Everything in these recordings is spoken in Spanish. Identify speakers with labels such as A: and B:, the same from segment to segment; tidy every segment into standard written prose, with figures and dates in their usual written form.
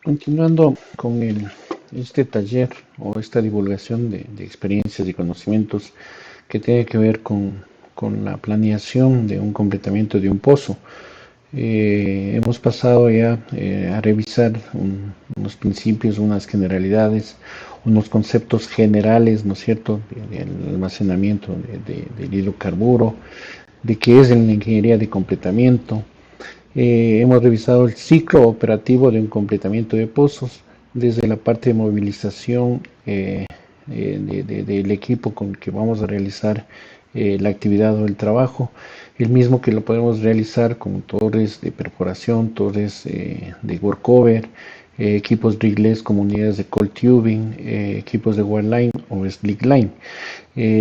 A: Continuando con este taller o esta divulgación de experiencias y conocimientos que tiene que ver con la planeación de un completamiento de un pozo. Hemos pasado ya a revisar unos principios, unas generalidades, unos conceptos generales, ¿no es cierto?, del almacenamiento del hidrocarburo, de qué es la ingeniería de completamiento. Hemos revisado el ciclo operativo de un completamiento de pozos, desde la parte de movilización del equipo con el que vamos a realizar la actividad o el trabajo, el mismo que lo podemos realizar con torres de perforación, torres de workover, equipos rigless como unidades de cold tubing, equipos de wireline o slickline.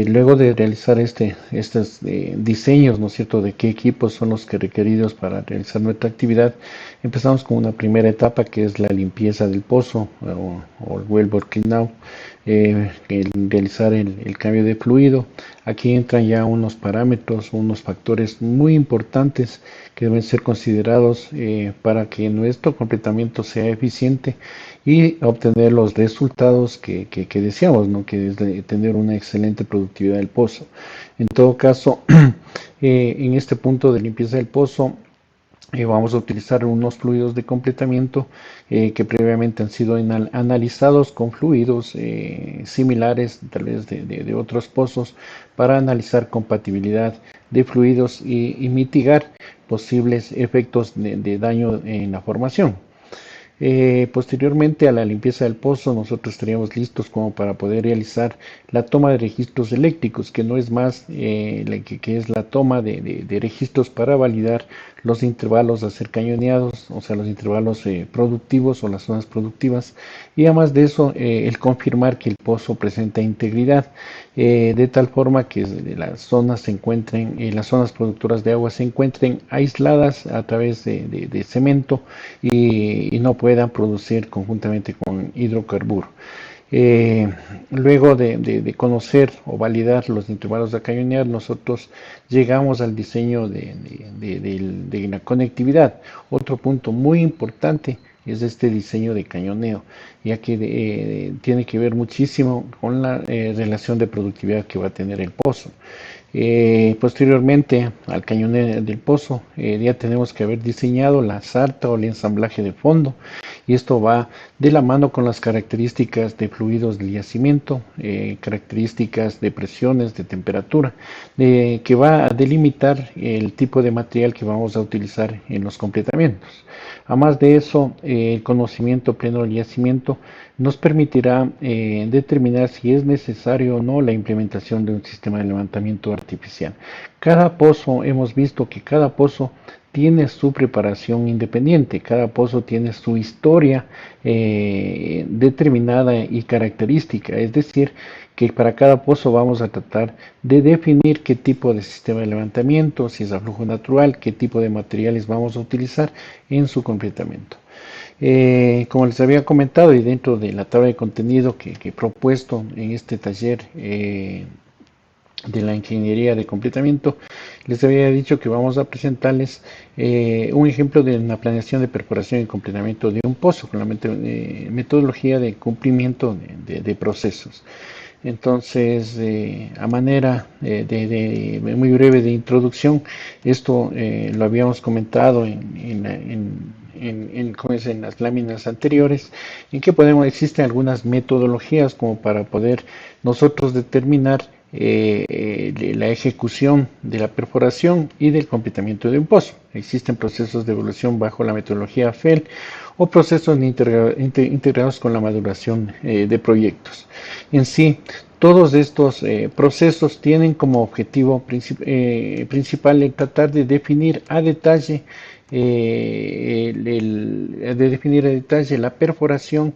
A: Luego de realizar estos diseños, ¿no es cierto?, de qué equipos son los que requeridos para realizar nuestra actividad, empezamos con una primera etapa que es la limpieza del pozo o el wellbore clean out, realizar el cambio de fluido. Aquí entran ya unos parámetros, unos factores muy importantes que deben ser considerados para que nuestro completamiento sea eficiente y obtener los resultados que deseamos, ¿no?, que es tener una excelente productividad del pozo. En todo caso, en este punto de limpieza del pozo, vamos a utilizar unos fluidos de completamiento que previamente han sido analizados con fluidos similares, tal vez de otros pozos, para analizar compatibilidad de fluidos y mitigar posibles efectos de daño en la formación. Posteriormente a la limpieza del pozo, nosotros estaríamos listos como para poder realizar la toma de registros eléctricos, que no es más que es la toma de registros para validar los intervalos a ser cañoneados, o sea, los intervalos productivos o las zonas productivas, y además de eso, el confirmar que el pozo presenta integridad, de tal forma que las zonas se encuentren, las zonas productoras de agua se encuentren aisladas a través de cemento y no puedan producir conjuntamente con hidrocarburo. Eh, Luego de conocer o validar los intervalos de cañonear, nosotros llegamos al diseño de la conectividad. Otro punto muy importante es este diseño de cañoneo, ya que tiene que ver muchísimo con la relación de productividad que va a tener el pozo. Posteriormente al cañoneo del pozo, ya tenemos que haber diseñado la sarta o el ensamblaje de fondo, y esto va de la mano con las características de fluidos de yacimiento, características de presiones, de temperatura, que va a delimitar el tipo de material que vamos a utilizar en los completamientos. Además de eso, el conocimiento pleno del yacimiento nos permitirá determinar si es necesario o no la implementación de un sistema de levantamiento artificial. Cada pozo, hemos visto que cada pozo tiene su preparación independiente, cada pozo tiene su historia determinada y característica, es decir, que para cada pozo vamos a tratar de definir qué tipo de sistema de levantamiento, si es a flujo natural, qué tipo de materiales vamos a utilizar en su completamiento. Como les había comentado y dentro de la tabla de contenido que he propuesto en este taller de la ingeniería de completamiento, les había dicho que vamos a presentarles un ejemplo de una planeación de perforación y completamiento de un pozo con la metodología de cumplimiento de procesos. Entonces, a manera muy breve de introducción, esto lo habíamos comentado en las láminas anteriores, en que existen algunas metodologías como para poder nosotros determinar la ejecución de la perforación y del completamiento de un pozo. Existen procesos de evolución bajo la metodología FEL o procesos integrados con la maduración de proyectos. En sí, todos estos procesos tienen como objetivo principal el tratar de definir a detalle la perforación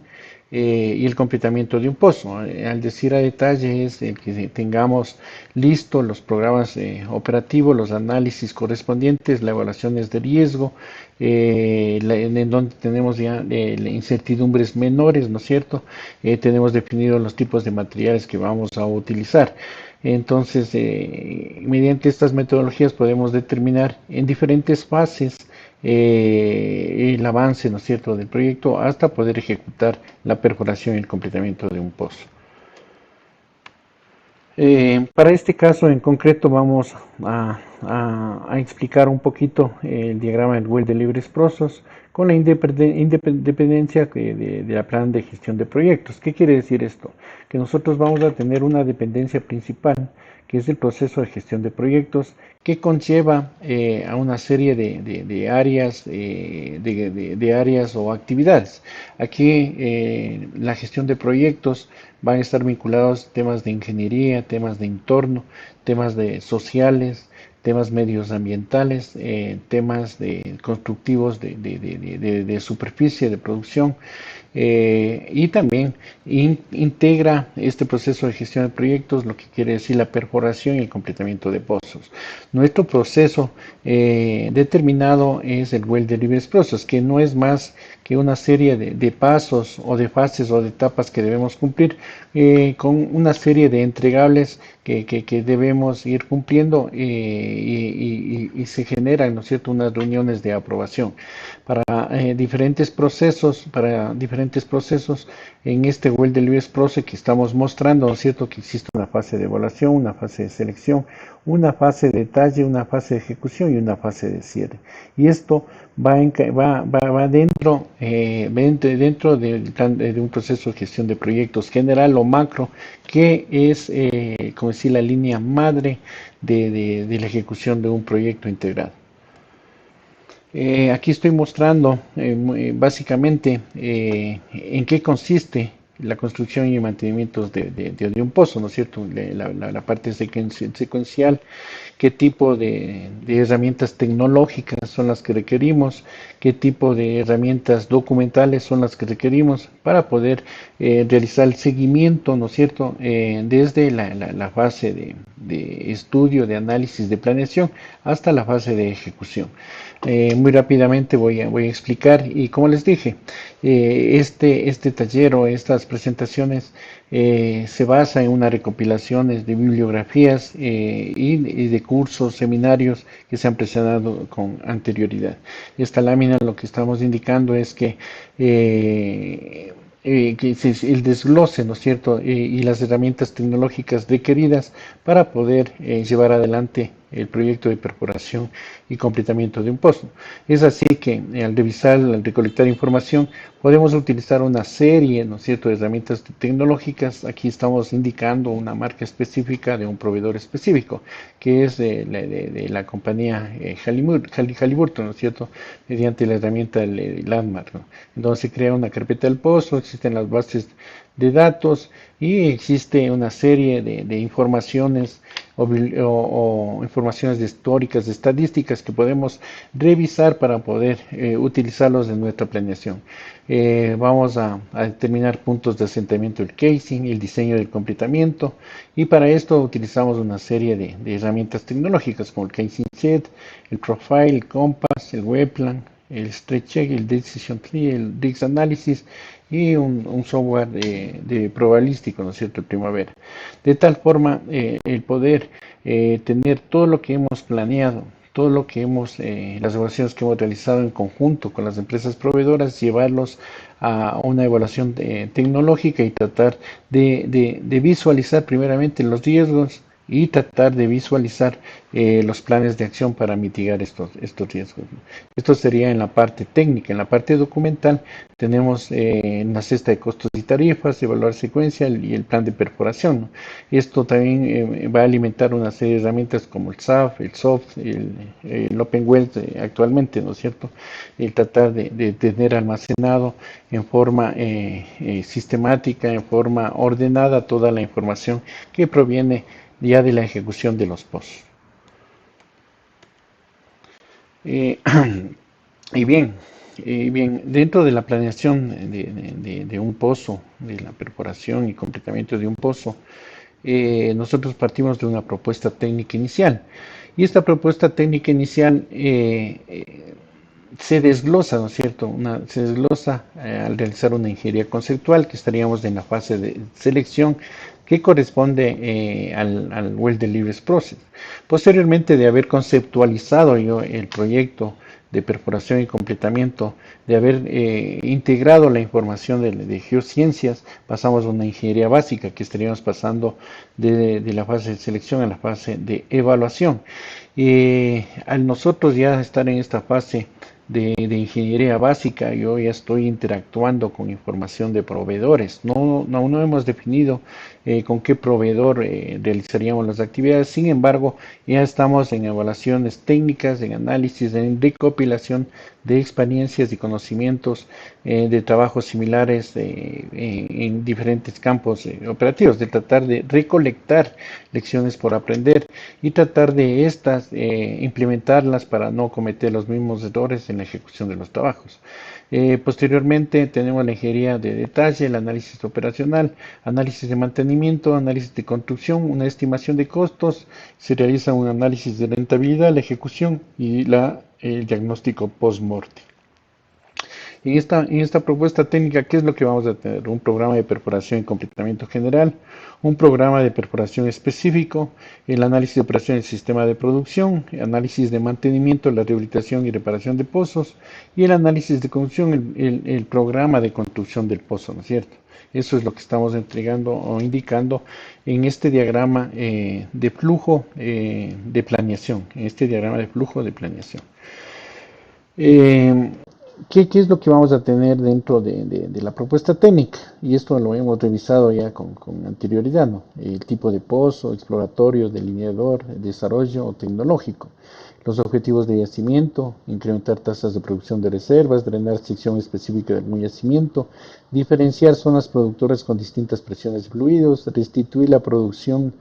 A: y el completamiento de un pozo. Al decir a detalle es el que tengamos listos los programas operativos, los análisis correspondientes, las evaluaciones de riesgo, en donde tenemos ya incertidumbres menores, ¿no es cierto? Tenemos definidos los tipos de materiales que vamos a utilizar. Entonces, mediante estas metodologías podemos determinar en diferentes fases el avance, ¿no es cierto?, del proyecto hasta poder ejecutar la perforación y el completamiento de un pozo. Para este caso en concreto vamos a explicar un poquito el diagrama del Well Delivery Process con la independencia de la plan de gestión de proyectos. ¿Qué quiere decir esto? Que nosotros vamos a tener una dependencia principal, que es el proceso de gestión de proyectos, que conlleva a una serie de áreas, de áreas o actividades. Aquí la gestión de proyectos van a estar vinculados temas de ingeniería, temas de entorno, temas de sociales, temas medioambientales, temas de constructivos de superficie, de producción, y también integra este proceso de gestión de proyectos, lo que quiere decir la perforación y el completamiento de pozos. Nuestro proceso determinado es el Well Delivery Process, que no es más que una serie de pasos o de fases o de etapas que debemos cumplir, con una serie de entregables que debemos ir cumpliendo, y se generan, ¿no es cierto?, unas reuniones de aprobación para diferentes procesos, en este Well Delivery Process que estamos mostrando, ¿no es cierto?, que existe una fase de evaluación, una fase de selección, una fase de detalle, una fase de ejecución y una fase de cierre. Y esto va dentro de un proceso de gestión de proyectos general o macro, que es, como decir, la línea madre de la ejecución de un proyecto integrado. Aquí estoy mostrando básicamente en qué consiste la construcción y mantenimiento de un pozo, ¿no es cierto? La parte secuencial, qué tipo de herramientas tecnológicas son las que requerimos, qué tipo de herramientas documentales son las que requerimos para poder realizar el seguimiento, ¿no es cierto?, desde la fase de estudio, de análisis, de planeación, hasta la fase de ejecución. Muy rápidamente voy a explicar, y como les dije, este taller o estas presentaciones se basa en una recopilación de bibliografías y de cursos, seminarios que se han presentado con anterioridad. Esta lámina lo que estamos indicando es que el desglose, ¿no es cierto?, y las herramientas tecnológicas requeridas para poder llevar adelante el proyecto de perforación y completamiento de un pozo. Es así que al revisar, al recolectar información, podemos utilizar una serie, ¿no es cierto?, de herramientas tecnológicas. Aquí estamos indicando una marca específica de un proveedor específico, que es de la compañía Halliburton, ¿no es cierto?, mediante la herramienta Landmark, ¿no? Entonces se crea una carpeta del pozo, existen las bases de datos y existe una serie de informaciones o informaciones históricas, de estadísticas que podemos revisar para poder utilizarlos en nuestra planeación. Vamos a determinar puntos de asentamiento del casing, el diseño del completamiento, y para esto utilizamos una serie de herramientas tecnológicas como el casing set, el profile, el compass, el webplan, el stretch check, el decision tree, el risk analysis y un software de probabilístico, ¿no es cierto?, el Primavera. De tal forma, el poder tener todo lo que hemos planeado, todo lo que las evaluaciones que hemos realizado en conjunto con las empresas proveedoras, llevarlos a una evaluación tecnológica y tratar de visualizar primeramente los riesgos y tratar de visualizar los planes de acción para mitigar estos riesgos. Esto sería en la parte técnica. En la parte documental tenemos una cesta de costos y tarifas, evaluar secuencia y el plan de perforación, ¿no? Esto también va a alimentar una serie de herramientas como el SAF, el SOFT, el OpenWell actualmente, ¿no es cierto? El tratar de tener almacenado en forma sistemática, en forma ordenada, toda la información que proviene ya de la ejecución de los pozos. Y bien, dentro de la planeación de un pozo, de la perforación y completamiento de un pozo, nosotros partimos de una propuesta técnica inicial. Y esta propuesta técnica inicial se desglosa, ¿no es cierto? Se desglosa al realizar una ingeniería conceptual, que estaríamos en la fase de selección, que corresponde al Well Delivery Process. Posteriormente de haber conceptualizado yo el proyecto de perforación y completamiento, de haber integrado la información de geociencias, pasamos a una ingeniería básica, que estaríamos pasando de la fase de selección a la fase de evaluación. Al nosotros ya estar en esta fase de ingeniería básica, yo ya estoy interactuando con información de proveedores. Aún no hemos definido con qué proveedor realizaríamos las actividades. Sin embargo, ya estamos en evaluaciones técnicas, en análisis, en recopilación de experiencias y conocimientos de trabajos similares en diferentes campos operativos, de tratar de recolectar lecciones por aprender y tratar de estas implementarlas para no cometer los mismos errores en la ejecución de los trabajos. Posteriormente tenemos la ingeniería de detalle, el análisis operacional, análisis de mantenimiento, análisis de construcción, una estimación de costos, se realiza un análisis de rentabilidad, la ejecución y el diagnóstico post-mortem. En esta propuesta técnica, ¿qué es lo que vamos a tener? Un programa de perforación y completamiento general, un programa de perforación específico, el análisis de operación del sistema de producción, el análisis de mantenimiento, la rehabilitación y reparación de pozos, y el análisis de construcción, el programa de construcción del pozo, ¿no es cierto? Eso es lo que estamos entregando o indicando en este diagrama de flujo de planeación, en este diagrama de flujo de planeación. ¿Qué es lo que vamos a tener dentro de la propuesta técnica? Y esto lo hemos revisado ya con anterioridad, ¿no? El tipo de pozo, exploratorio, delineador, desarrollo o tecnológico. Los objetivos de yacimiento, incrementar tasas de producción de reservas, drenar sección específica del algún yacimiento, diferenciar zonas productoras con distintas presiones de fluidos, restituir la producción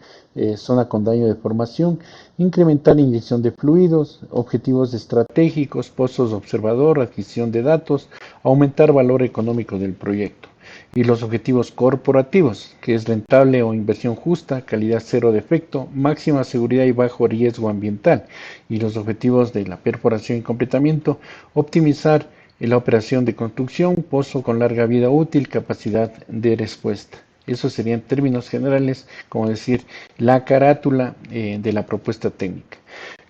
A: zona con daño de formación, incrementar inyección de fluidos, objetivos estratégicos, pozos observador, adquisición de datos, aumentar valor económico del proyecto. Y los objetivos corporativos, que es rentable o inversión justa, calidad cero defecto, máxima seguridad y bajo riesgo ambiental. Y los objetivos de la perforación y completamiento, optimizar la operación de construcción, pozo con larga vida útil, capacidad de respuesta. Eso sería en términos generales, como decir, la carátula de la propuesta técnica.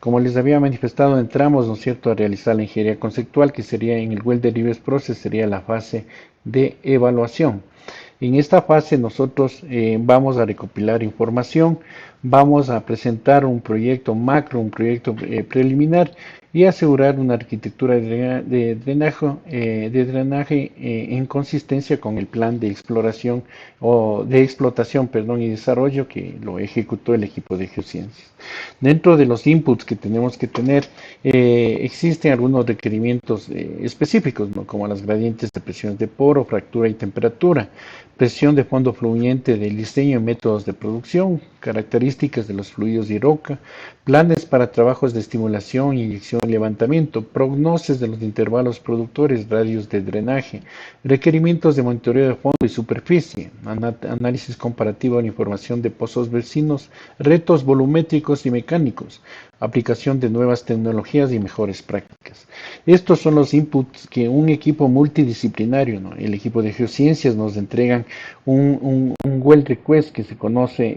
A: Como les había manifestado, entramos, ¿no es cierto?, a realizar la ingeniería conceptual, que sería en el Well Derived Process, sería la fase de evaluación. En esta fase nosotros vamos a recopilar información, vamos a presentar un proyecto macro, un proyecto preliminar y asegurar una arquitectura de drenaje en consistencia con el plan de exploración o de explotación, perdón, y desarrollo que lo ejecutó el equipo de geociencias. Dentro de los inputs que tenemos que tener, existen algunos requerimientos específicos, ¿no? Como las gradientes de presiones de poro, fractura y temperatura, presión de fondo fluyente del diseño y métodos de producción, características de los fluidos de roca, planes para trabajos de estimulación, inyección y levantamiento, prognosis de los intervalos productores, radios de drenaje, requerimientos de monitoreo de fondo y superficie, análisis comparativo de la información de pozos vecinos, retos volumétricos y mecánicos, aplicación de nuevas tecnologías y mejores prácticas. Estos son los inputs que un equipo multidisciplinario, ¿no? El equipo de geociencias nos entregan un well request que se conoce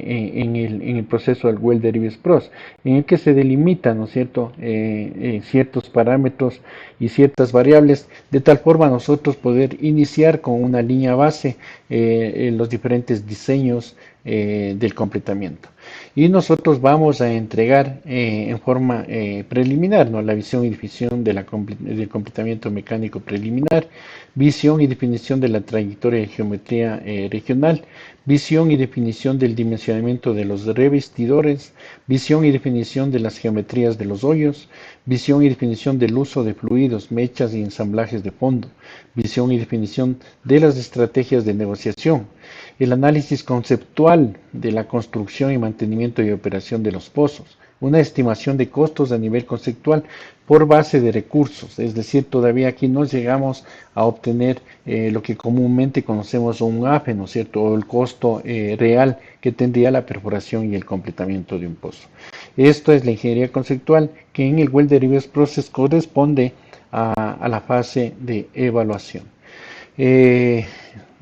A: en el proceso del Well Derived Process, en el que se delimita, ¿no es cierto?, ciertos parámetros y ciertas variables, de tal forma nosotros poder iniciar con una línea base en los diferentes diseños del completamiento. Y nosotros vamos a entregar en forma preliminar, ¿no?, la visión y definición del completamiento mecánico preliminar, visión y definición de la trayectoria de geometría regional, visión y definición del dimensionamiento de los revestidores, visión y definición de las geometrías de los hoyos, visión y definición del uso de fluidos, mechas y ensamblajes de fondo, visión y definición de las estrategias de negociación, el análisis conceptual de la construcción y mantenimiento y operación de los pozos, una estimación de costos a nivel conceptual por base de recursos, es decir, todavía aquí no llegamos a obtener lo que comúnmente conocemos un AFE, ¿no es cierto?, o el costo real que tendría la perforación y el completamiento de un pozo. Esto es la ingeniería conceptual que en el Well Derived Process corresponde a la fase de evaluación.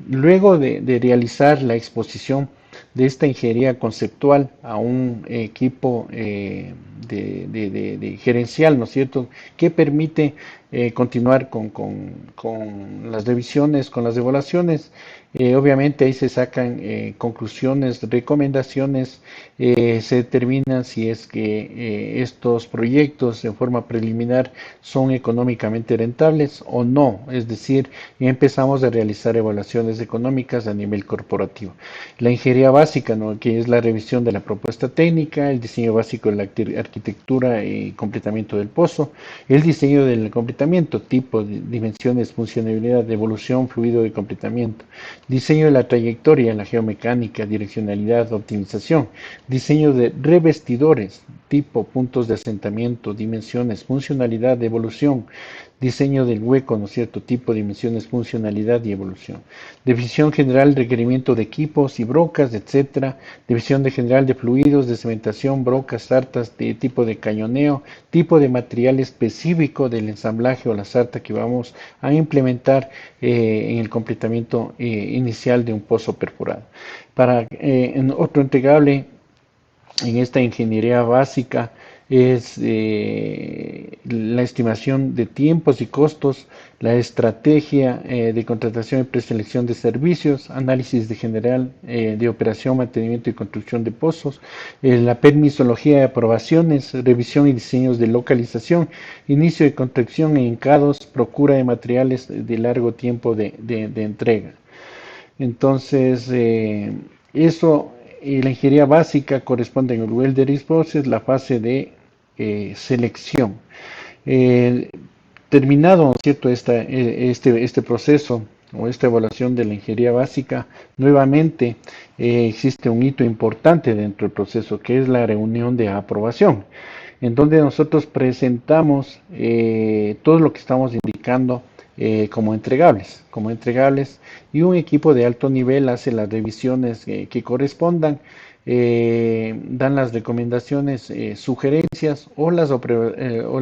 A: Luego de realizar la exposición de esta ingeniería conceptual a un equipo de gerencial, ¿no es cierto?, que permite continuar con las revisiones, con las evaluaciones. Obviamente ahí se sacan conclusiones, recomendaciones, se determina si es que estos proyectos en forma preliminar son económicamente rentables o no, es decir, ya empezamos a realizar evaluaciones económicas a nivel corporativo. La ingeniería básica, ¿no?, que es la revisión de la propuesta técnica, el diseño básico de la arquitectura y completamiento del pozo, el diseño del completamiento, tipo, dimensiones, funcionalidad, evolución, fluido de completamiento, diseño de la trayectoria, la geomecánica, direccionalidad, optimización, diseño de revestidores, tipo, puntos de asentamiento, dimensiones, funcionalidad, evolución, diseño del hueco, ¿no es cierto?, tipo, dimensiones, funcionalidad y evolución. Definición general, requerimiento de equipos y brocas, etcétera. División de general de fluidos, de cementación, brocas, sartas, de tipo de cañoneo, tipo de material específico del ensamblaje o la sarta que vamos a implementar en el completamiento inicial de un pozo perforado. Para otro entregable en esta ingeniería básica es la estimación de tiempos y costos, la estrategia de contratación y preselección de servicios, análisis de general de operación, mantenimiento y construcción de pozos, la permisología de aprobaciones, revisión y diseños de localización, inicio de construcción e encados, procura de materiales de largo tiempo de entrega. Entonces, eso, la ingeniería básica corresponde en el Welder Process, la fase de selección. Eh, Terminado, ¿cierto?, este proceso o esta evaluación de la ingeniería básica, nuevamente existe un hito importante dentro del proceso, que es la reunión de aprobación, en donde nosotros presentamos todo lo que estamos indicando como entregables, y un equipo de alto nivel hace las revisiones que correspondan, dan las recomendaciones, sugerencias o o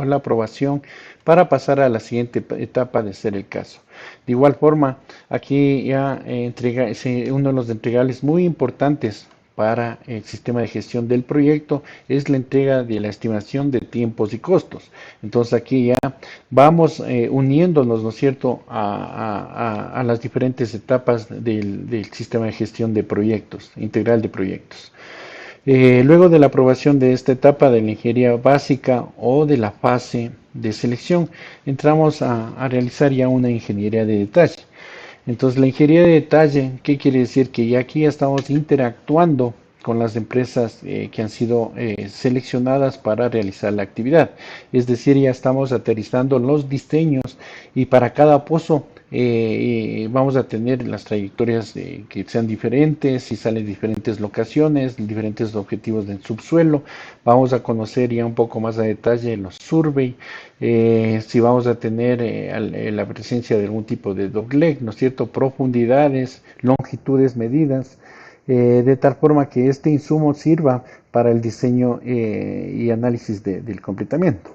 A: la aprobación para pasar a la siguiente etapa de ser el caso. De igual forma, aquí ya uno de los entregables muy importantes para el sistema de gestión del proyecto es la entrega de la estimación de tiempos y costos. Entonces aquí ya vamos uniéndonos, ¿no es cierto?, a las diferentes etapas del sistema de gestión de proyectos, integral de proyectos. Luego de la aprobación de esta etapa de la ingeniería básica o de la fase de selección, entramos a realizar ya una ingeniería de detalle. Entonces, la ingeniería de detalle, ¿qué quiere decir? Que ya aquí ya estamos interactuando con las empresas que han sido seleccionadas para realizar la actividad. Es decir, ya estamos aterrizando los diseños, y para cada pozo vamos a tener las trayectorias que sean diferentes, si salen diferentes locaciones, diferentes objetivos del subsuelo. Vamos a conocer ya un poco más a detalle los survey, si vamos a tener la presencia de algún tipo de dogleg, ¿no es cierto?, profundidades, longitudes medidas, de tal forma que este insumo sirva para el diseño y análisis del completamiento.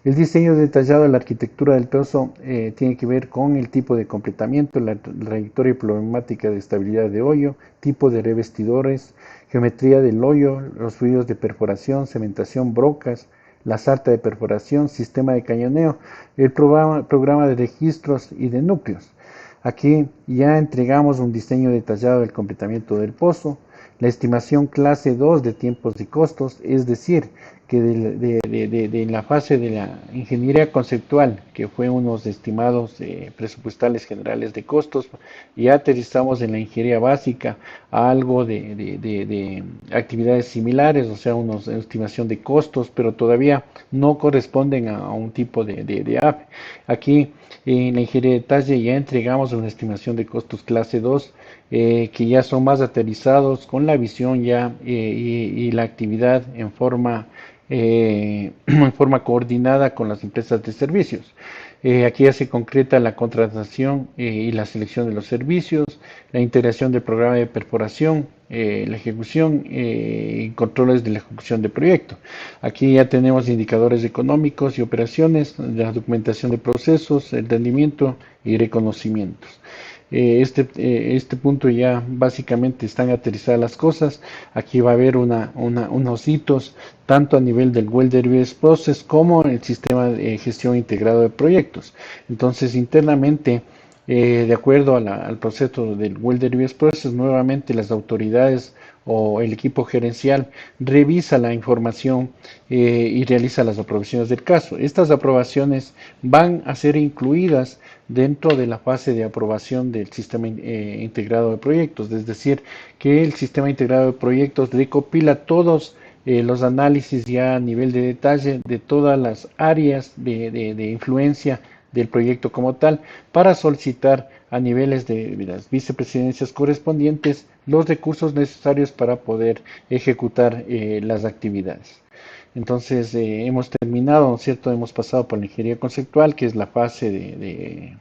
A: El diseño detallado de la arquitectura del pozo tiene que ver con el tipo de completamiento, la trayectoria y problemática de estabilidad de hoyo, tipo de revestidores, geometría del hoyo, los fluidos de perforación, cementación, brocas, la sarta de perforación, sistema de cañoneo, el programa de registros y de núcleos. Aquí ya entregamos un diseño detallado del completamiento del pozo, la estimación clase 2 de tiempos y costos, es decir, que de la fase de la ingeniería conceptual, que fue unos estimados presupuestales generales de costos, ya aterrizamos en la ingeniería básica a algo de actividades similares, o sea, una estimación de costos, pero todavía no corresponden a un tipo de AP. Aquí en la ingeniería de detalle ya entregamos una estimación de costos clase 2, que ya son más aterrizados con la visión ya y la actividad en forma coordinada con las empresas de servicios. Aquí ya se concreta la contratación y la selección de los servicios, la integración del programa de perforación, la ejecución y controles de la ejecución del proyecto. Aquí ya tenemos indicadores económicos y operaciones, la documentación de procesos, el rendimiento y reconocimientos. este punto ya básicamente están aterrizadas las cosas. Aquí va a haber unos hitos tanto a nivel del Well Derivative Process como el sistema de gestión integrado de proyectos. Entonces, internamente, de acuerdo al proceso del Well Derivative Process, nuevamente las autoridades o el equipo gerencial revisa la información y realiza las aprobaciones del caso. Estas aprobaciones van a ser incluidas dentro de la fase de aprobación del sistema integrado de proyectos, es decir, que el sistema integrado de proyectos recopila todos los análisis ya a nivel de detalle de todas las áreas de influencia del proyecto como tal para solicitar a niveles de las vicepresidencias correspondientes los recursos necesarios para poder ejecutar las actividades. Entonces hemos terminado, ¿no es cierto? Hemos pasado por la ingeniería conceptual, que es la fase de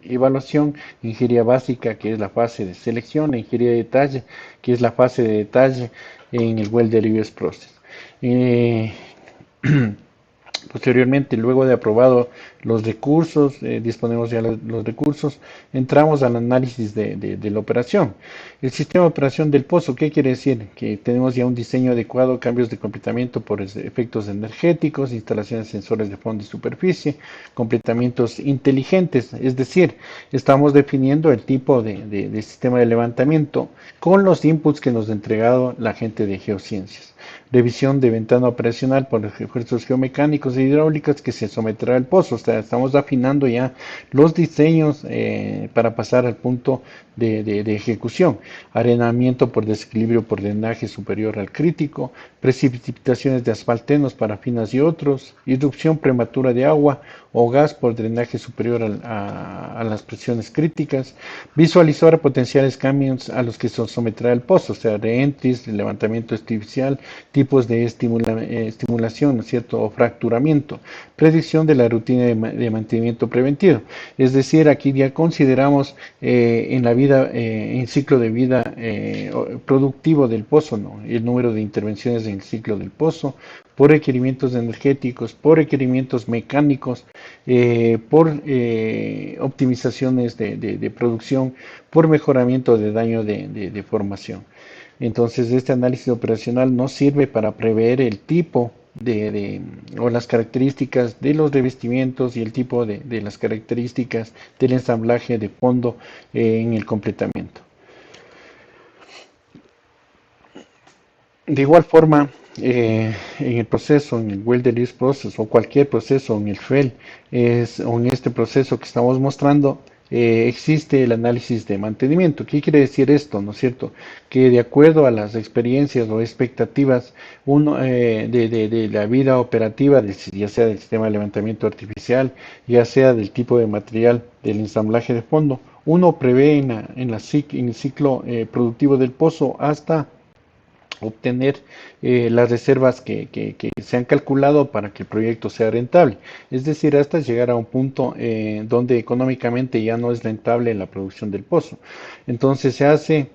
A: evaluación, ingeniería básica, que es la fase de selección, e ingeniería de detalle, que es la fase de detalle en el Well Derivative Process. Eh, Posteriormente, luego de aprobado los recursos, disponemos ya los recursos, entramos al análisis de la operación. El sistema de operación del pozo, ¿qué quiere decir? Que tenemos ya un diseño adecuado, cambios de completamiento por efectos energéticos, instalaciones de sensores de fondo y superficie, completamientos inteligentes, es decir, estamos definiendo el tipo de sistema de levantamiento con los inputs que nos ha entregado la gente de geociencias. Revisión de ventana operacional por los esfuerzos geomecánicos e hidráulicas que se someterá al pozo. O sea, estamos afinando ya los diseños para pasar al punto de ejecución. Arenamiento por desequilibrio por drenaje superior al crítico, precipitaciones de asfaltenos, parafinas y otros, irrupción prematura de agua o gas por drenaje superior a las presiones críticas, visualizar potenciales cambios a los que se someterá el pozo, o sea, reentries, levantamiento artificial, tipos de estimulación, ¿no es cierto?, o fracturamiento, predicción de la rutina de mantenimiento preventivo. Es decir, aquí ya consideramos en la vida, en ciclo de vida productivo del pozo, ¿no?, el número de intervenciones en el ciclo del pozo, por requerimientos energéticos, por requerimientos mecánicos, por optimizaciones de producción, por mejoramiento de daño de formación. Entonces, este análisis operacional nos sirve para prever el tipo o las características de los revestimientos y el tipo de las características del ensamblaje de fondo en el completamiento. De igual forma, en el proceso, en el Well Delivery Process o cualquier proceso, en el FEL, o en este proceso que estamos mostrando, existe el análisis de mantenimiento. ¿Qué quiere decir esto? ¿No es cierto? Que de acuerdo a las experiencias o expectativas de la vida operativa, ya sea del sistema de levantamiento artificial, ya sea del tipo de material del ensamblaje de fondo, uno prevé en el ciclo productivo del pozo hasta obtener las reservas que se han calculado para que el proyecto sea rentable. Es decir, hasta llegar a un punto donde económicamente ya no es rentable la producción del pozo. Entonces se hace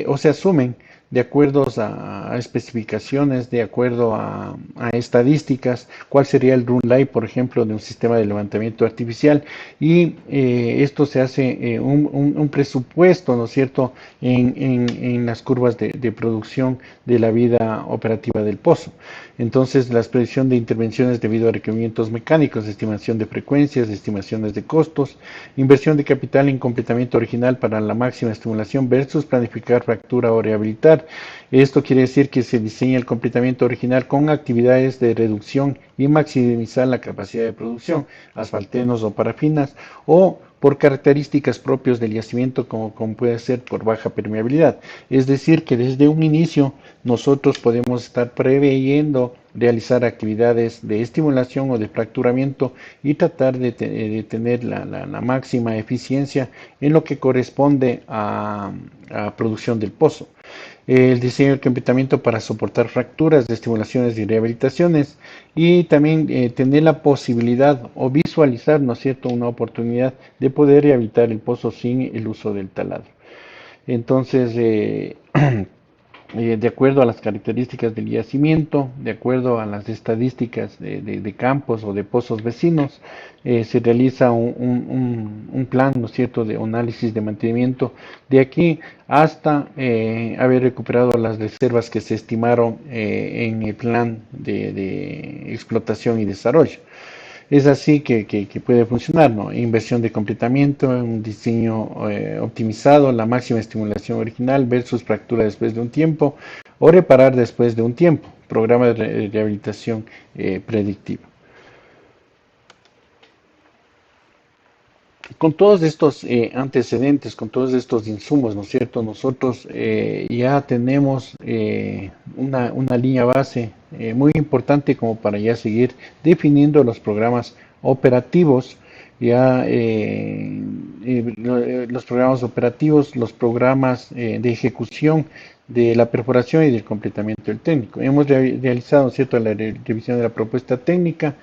A: o se asumen de acuerdo a especificaciones, de acuerdo a estadísticas, cuál sería el run life, por ejemplo, de un sistema de levantamiento artificial, y esto se hace un presupuesto, ¿no es cierto?, en las curvas de producción de la vida operativa del pozo. Entonces, la predicción de intervenciones debido a requerimientos mecánicos, estimación de frecuencias, estimaciones de costos, inversión de capital en completamiento original para la máxima estimulación versus planificar fractura o rehabilitar. Esto quiere decir que se diseña el completamiento original con actividades de reducción y maximizar la capacidad de producción, asfaltenos o parafinas, o por características propias del yacimiento como puede ser por baja permeabilidad. Es decir, que desde un inicio nosotros podemos estar preveyendo realizar actividades de estimulación o de fracturamiento y tratar de tener la máxima eficiencia en lo que corresponde a producción del pozo. El diseño del completamiento para soportar fracturas, de estimulaciones y rehabilitaciones, y también tener la posibilidad o visualizar, ¿no es cierto?, una oportunidad de poder rehabilitar el pozo sin el uso del taladro. Entonces, de acuerdo a las características del yacimiento, de acuerdo a las estadísticas de campos o de pozos vecinos, se realiza un plan, ¿no es cierto?, de análisis de mantenimiento de aquí hasta haber recuperado las reservas que se estimaron en el plan de explotación y desarrollo. Es así que puede funcionar, ¿no? Inversión de completamiento, un diseño optimizado, la máxima estimulación original versus fractura después de un tiempo o reparar después de un tiempo, programa de rehabilitación predictiva. Con todos estos antecedentes, con todos estos insumos, ¿no es cierto? Nosotros ya tenemos una línea base muy importante como para ya seguir definiendo los programas operativos, ya los programas operativos, los programas de ejecución de la perforación y del completamiento del técnico. Hemos realizado, ¿no es cierto?, la revisión de la propuesta técnica,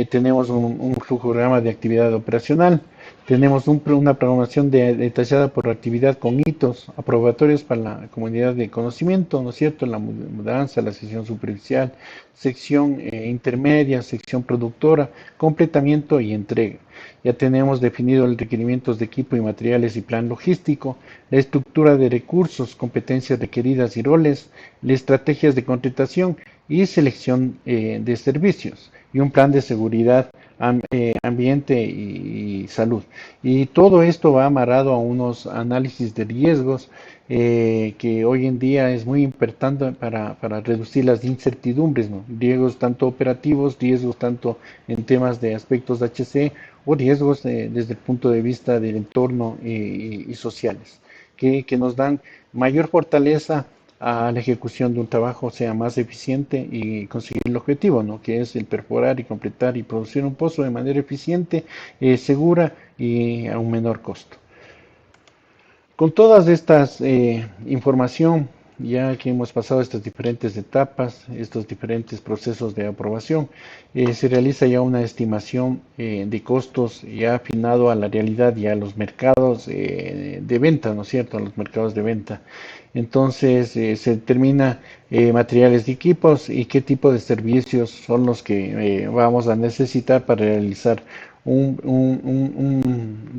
A: tenemos un flujograma de actividad operacional, tenemos una programación detallada por actividad con hitos aprobatorios para la comunidad de conocimiento, ¿no es cierto? La mudanza, la sección superficial, sección intermedia, sección productora, completamiento y entrega. Ya tenemos definido los requerimientos de equipo y materiales y plan logístico, la estructura de recursos, competencias requeridas y roles, las estrategias de contratación y selección de servicios y un plan de seguridad, ambiente y salud. Y todo esto va amarrado a unos análisis de riesgos que hoy en día es muy importante para reducir las incertidumbres, ¿no? Riesgos tanto operativos, riesgos tanto en temas de aspectos HC o riesgos desde el punto de vista del entorno y sociales, que nos dan mayor fortaleza a la ejecución de un trabajo sea más eficiente y conseguir el objetivo, ¿no?, que es el perforar y completar y producir un pozo de manera eficiente, segura y a un menor costo. Con todas estas información, ya que hemos pasado estas diferentes etapas, estos diferentes procesos de aprobación, se realiza ya una estimación de costos ya afinado a la realidad y a los mercados de venta, ¿no es cierto?, a los mercados de venta. Entonces se determina materiales y equipos y qué tipo de servicios son los que vamos a necesitar para realizar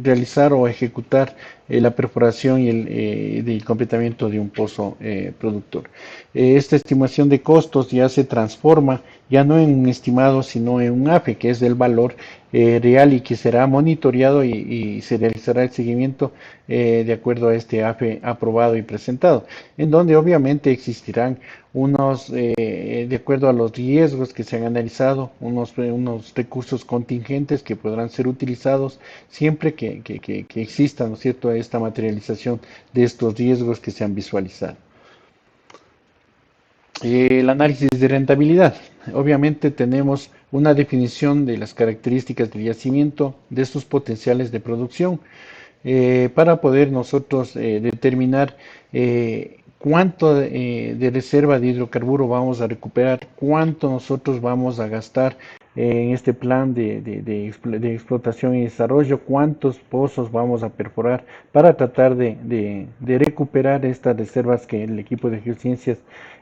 A: realizar o ejecutar la perforación y el completamiento de un pozo productor. Esta estimación de costos ya se transforma ya no en un estimado, sino en un AFE, que es el valor real y que será monitoreado y se realizará el seguimiento de acuerdo a este AFE aprobado y presentado, en donde obviamente existirán de acuerdo a los riesgos que se han analizado, unos recursos contingentes que podrán ser utilizados siempre que exista, ¿no es cierto?, esta materialización de estos riesgos que se han visualizado. El análisis de rentabilidad. Obviamente tenemos una definición de las características del yacimiento, de sus potenciales de producción, para poder nosotros determinar cuánto de reserva de hidrocarburo vamos a recuperar, cuánto nosotros vamos a gastar en este plan de explotación y desarrollo, cuántos pozos vamos a perforar para tratar de recuperar estas reservas que el equipo de geociencias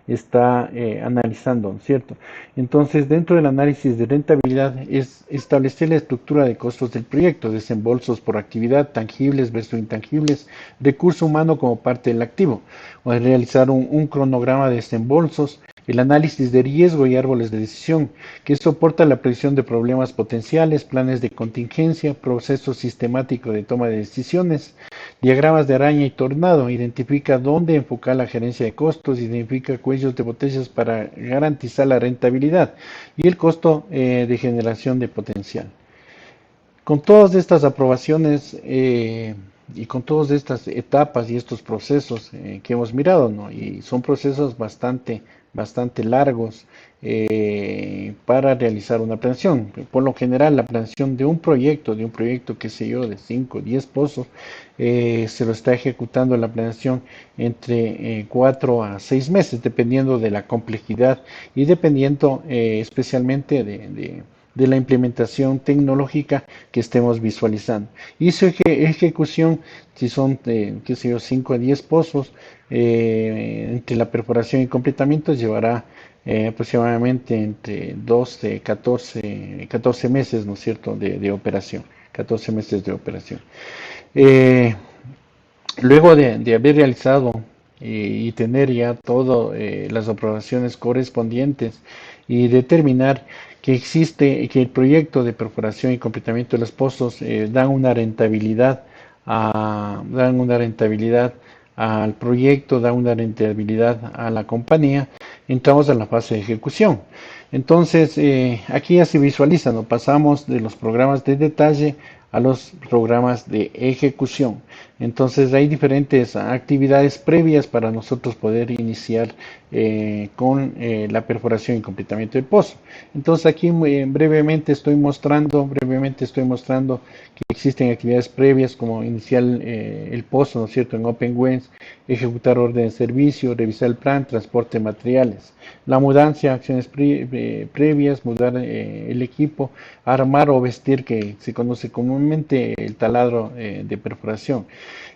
A: está analizando, ¿cierto? Entonces, dentro del análisis de rentabilidad es establecer la estructura de costos del proyecto, desembolsos por actividad, tangibles versus intangibles, recurso humano como parte del activo, o realizar un cronograma de desembolsos, el análisis de riesgo y árboles de decisión, que soporta la predicción de problemas potenciales, planes de contingencia, proceso sistemático de toma de decisiones, diagramas de araña y tornado, identifica dónde enfocar la gerencia de costos, identifica cuellos de botellas para garantizar la rentabilidad y el costo de generación de potencial. Con todas estas aprobaciones y con todas estas etapas y estos procesos que hemos mirado, ¿no? Y son procesos bastante largos para realizar una planeación. Por lo general, la planeación de un proyecto, qué sé yo, de 5 o 10 pozos, se lo está ejecutando la planeación entre 4 a 6 meses, dependiendo de la complejidad y dependiendo especialmente de la implementación tecnológica que estemos visualizando. Y su ejecución, si son, qué sé yo, 5 a 10 pozos, entre la perforación y completamiento llevará aproximadamente entre 12 y 14 meses, ¿no es cierto?, de operación. 14 meses de operación. Eh, Luego de haber realizado y tener ya todas las aprobaciones correspondientes y determinar que existe, que el proyecto de perforación y completamiento de los pozos dan una rentabilidad al proyecto, da una rentabilidad a la compañía, entramos a la fase de ejecución. Entonces, aquí ya se visualiza, ¿no? Pasamos de los programas de detalle a los programas de ejecución. Entonces hay diferentes actividades previas para nosotros poder iniciar con la perforación y completamiento del pozo. Entonces aquí brevemente estoy mostrando que existen actividades previas como iniciar el pozo, ¿no es cierto?, en OpenWens, ejecutar orden de servicio, revisar el plan, transporte de materiales, la mudanza, acciones previas, mudar el equipo, armar o vestir, que se conoce comúnmente el taladro de perforación.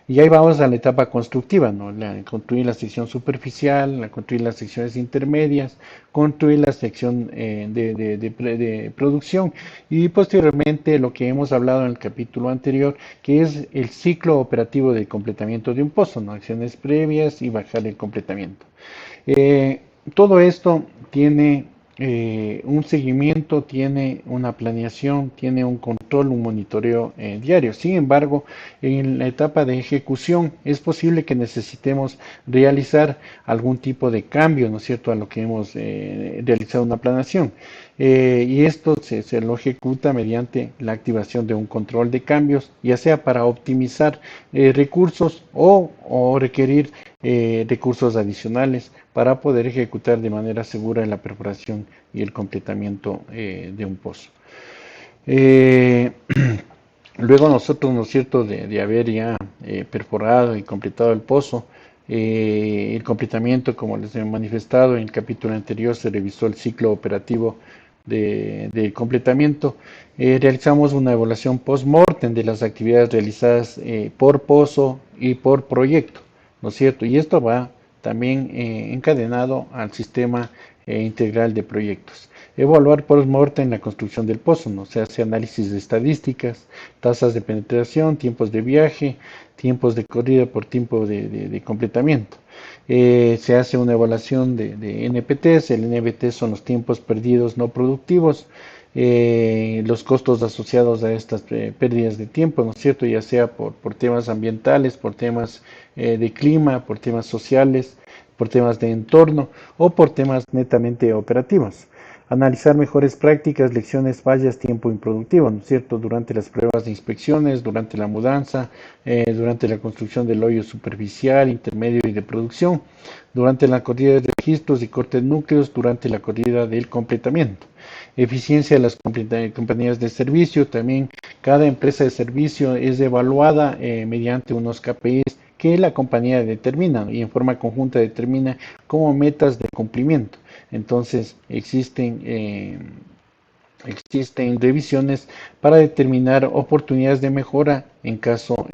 A: Y ahí vamos a la etapa constructiva, ¿no? Construir la sección superficial, construir las secciones intermedias, construir la sección de producción y posteriormente lo que hemos hablado en el capítulo anterior, que es el ciclo operativo de completamiento de un pozo, ¿no? Acciones previas y bajar el completamiento. Eh, Todo esto tiene un seguimiento, tiene una planeación, tiene un control, un monitoreo diario. Sin embargo, en la etapa de ejecución es posible que necesitemos realizar algún tipo de cambio, ¿no es cierto?, a lo que hemos realizado una planeación. Y esto se lo ejecuta mediante la activación de un control de cambios, ya sea para optimizar recursos o requerir recursos adicionales para poder ejecutar de manera segura la perforación y el completamiento de un pozo. Eh, Luego nosotros, ¿no es cierto?, de haber ya perforado y completado el pozo, el completamiento, como les he manifestado en el capítulo anterior, se revisó el ciclo operativo de completamiento. Realizamos una evaluación post-mortem de las actividades realizadas por pozo y por proyecto, ¿no es cierto? Y esto va también encadenado al sistema integral de proyectos. Evaluar post-mortem la construcción del pozo, ¿no? Se hace análisis de estadísticas, tasas de penetración, tiempos de viaje, tiempos de corrida por tiempo de completamiento. Se hace una evaluación de NPTs. El NPT son los tiempos perdidos no productivos, los costos asociados a estas pérdidas de tiempo, ¿no es cierto?, ya sea por temas ambientales, por temas de clima, por temas sociales, por temas de entorno o por temas netamente operativos. Analizar mejores prácticas, lecciones, fallas, tiempo improductivo, ¿no es cierto?, durante las pruebas de inspecciones, durante la mudanza, durante la construcción del hoyo superficial, intermedio y de producción, durante la corrida de registros y cortes núcleos, durante la corrida del completamiento. Eficiencia de las compañías de servicio, también cada empresa de servicio es evaluada mediante unos KPIs que la compañía determina y en forma conjunta determina como metas de cumplimiento. Entonces existen revisiones para determinar oportunidades de mejora en caso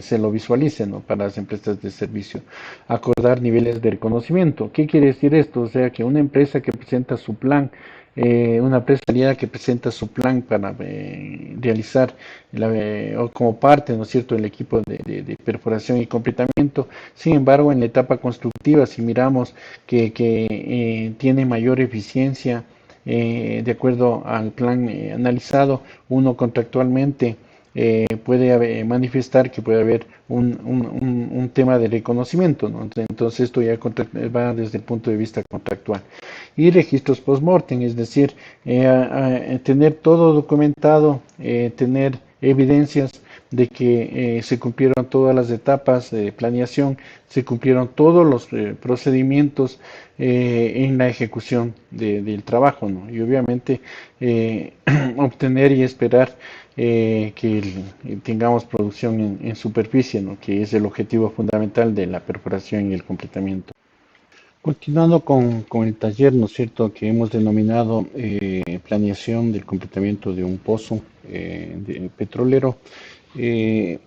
A: se lo visualicen, ¿no?, para las empresas de servicio. Acordar niveles de reconocimiento. ¿Qué quiere decir esto? O sea, que una empresa que presenta su plan, una empresa aliada que presenta su plan para realizar o como parte, ¿no es cierto?, del equipo de perforación y completamiento. Sin embargo, en la etapa constructiva, si miramos que tiene mayor eficiencia de acuerdo al plan analizado, uno contractualmente puede manifestar que puede haber un tema de reconocimiento, ¿no? Entonces esto ya va desde el punto de vista contractual. Y registros post-mortem, es decir, tener todo documentado, tener evidencias de que se cumplieron todas las etapas de planeación, se cumplieron todos los procedimientos en la ejecución del trabajo, ¿no? Y obviamente obtener y esperar tengamos producción en superficie, ¿no?, que es el objetivo fundamental de la perforación y el completamiento. Continuando con el taller, ¿no es cierto?, que hemos denominado planeación del completamiento de un pozo petrolero. eh,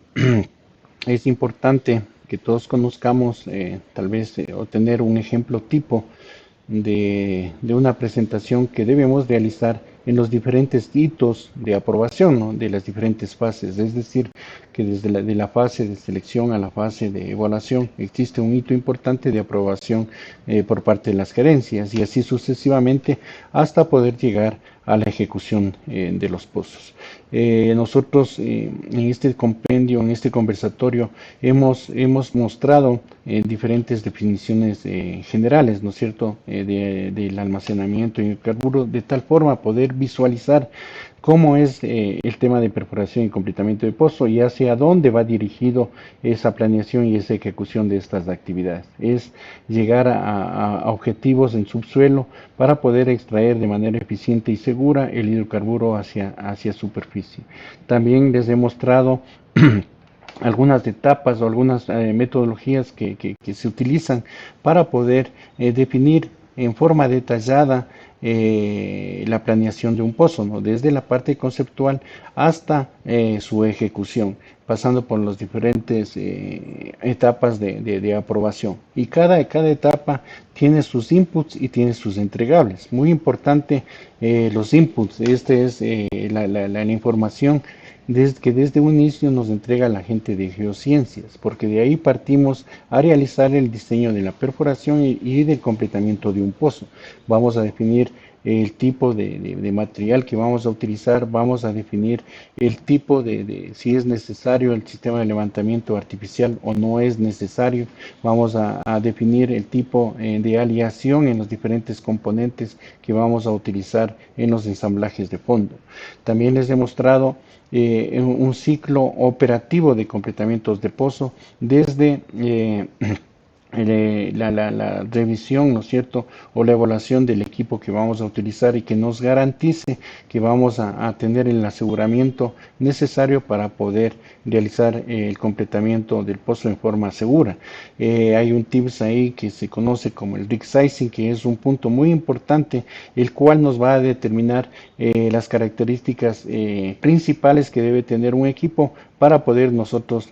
A: es importante que todos conozcamos, tal vez, o tener un ejemplo tipo de una presentación que debemos realizar en los diferentes hitos de aprobación, ¿no?, de las diferentes fases. Es decir, que desde de la fase de selección a la fase de evaluación existe un hito importante de aprobación por parte de las gerencias y así sucesivamente hasta poder llegar a la ejecución de los pozos. Nosotros en este compendio, en este conversatorio, hemos mostrado diferentes definiciones generales, ¿no es cierto?, del almacenamiento en el carburo, de tal forma poder visualizar cómo es el tema de perforación y completamiento de pozo y hacia dónde va dirigido esa planeación y esa ejecución de estas actividades. Es llegar a objetivos en subsuelo para poder extraer de manera eficiente y segura el hidrocarburo hacia superficie. También les he mostrado algunas etapas o algunas metodologías que se utilizan para poder definir en forma detallada la planeación de un pozo, ¿no?, desde la parte conceptual hasta su ejecución, pasando por las diferentes etapas de aprobación. Y cada etapa tiene sus inputs y tiene sus entregables. Muy importante los inputs. Este es la información que desde un inicio nos entrega la gente de geociencias, porque de ahí partimos a realizar el diseño de la perforación y del completamiento de un pozo. Vamos a definir el tipo de material que vamos a utilizar, vamos a definir el tipo si es necesario el sistema de levantamiento artificial o no es necesario, vamos a definir el tipo de aleación en los diferentes componentes que vamos a utilizar en los ensamblajes de fondo. También les he mostrado un ciclo operativo de completamientos de pozo desde la revisión, ¿no es cierto?, o la evaluación del equipo que vamos a utilizar y que nos garantice que vamos a tener el aseguramiento necesario para poder realizar el completamiento del pozo en forma segura. Hay un tips ahí que se conoce como el rig sizing, que es un punto muy importante, el cual nos va a determinar las características principales que debe tener un equipo para poder nosotros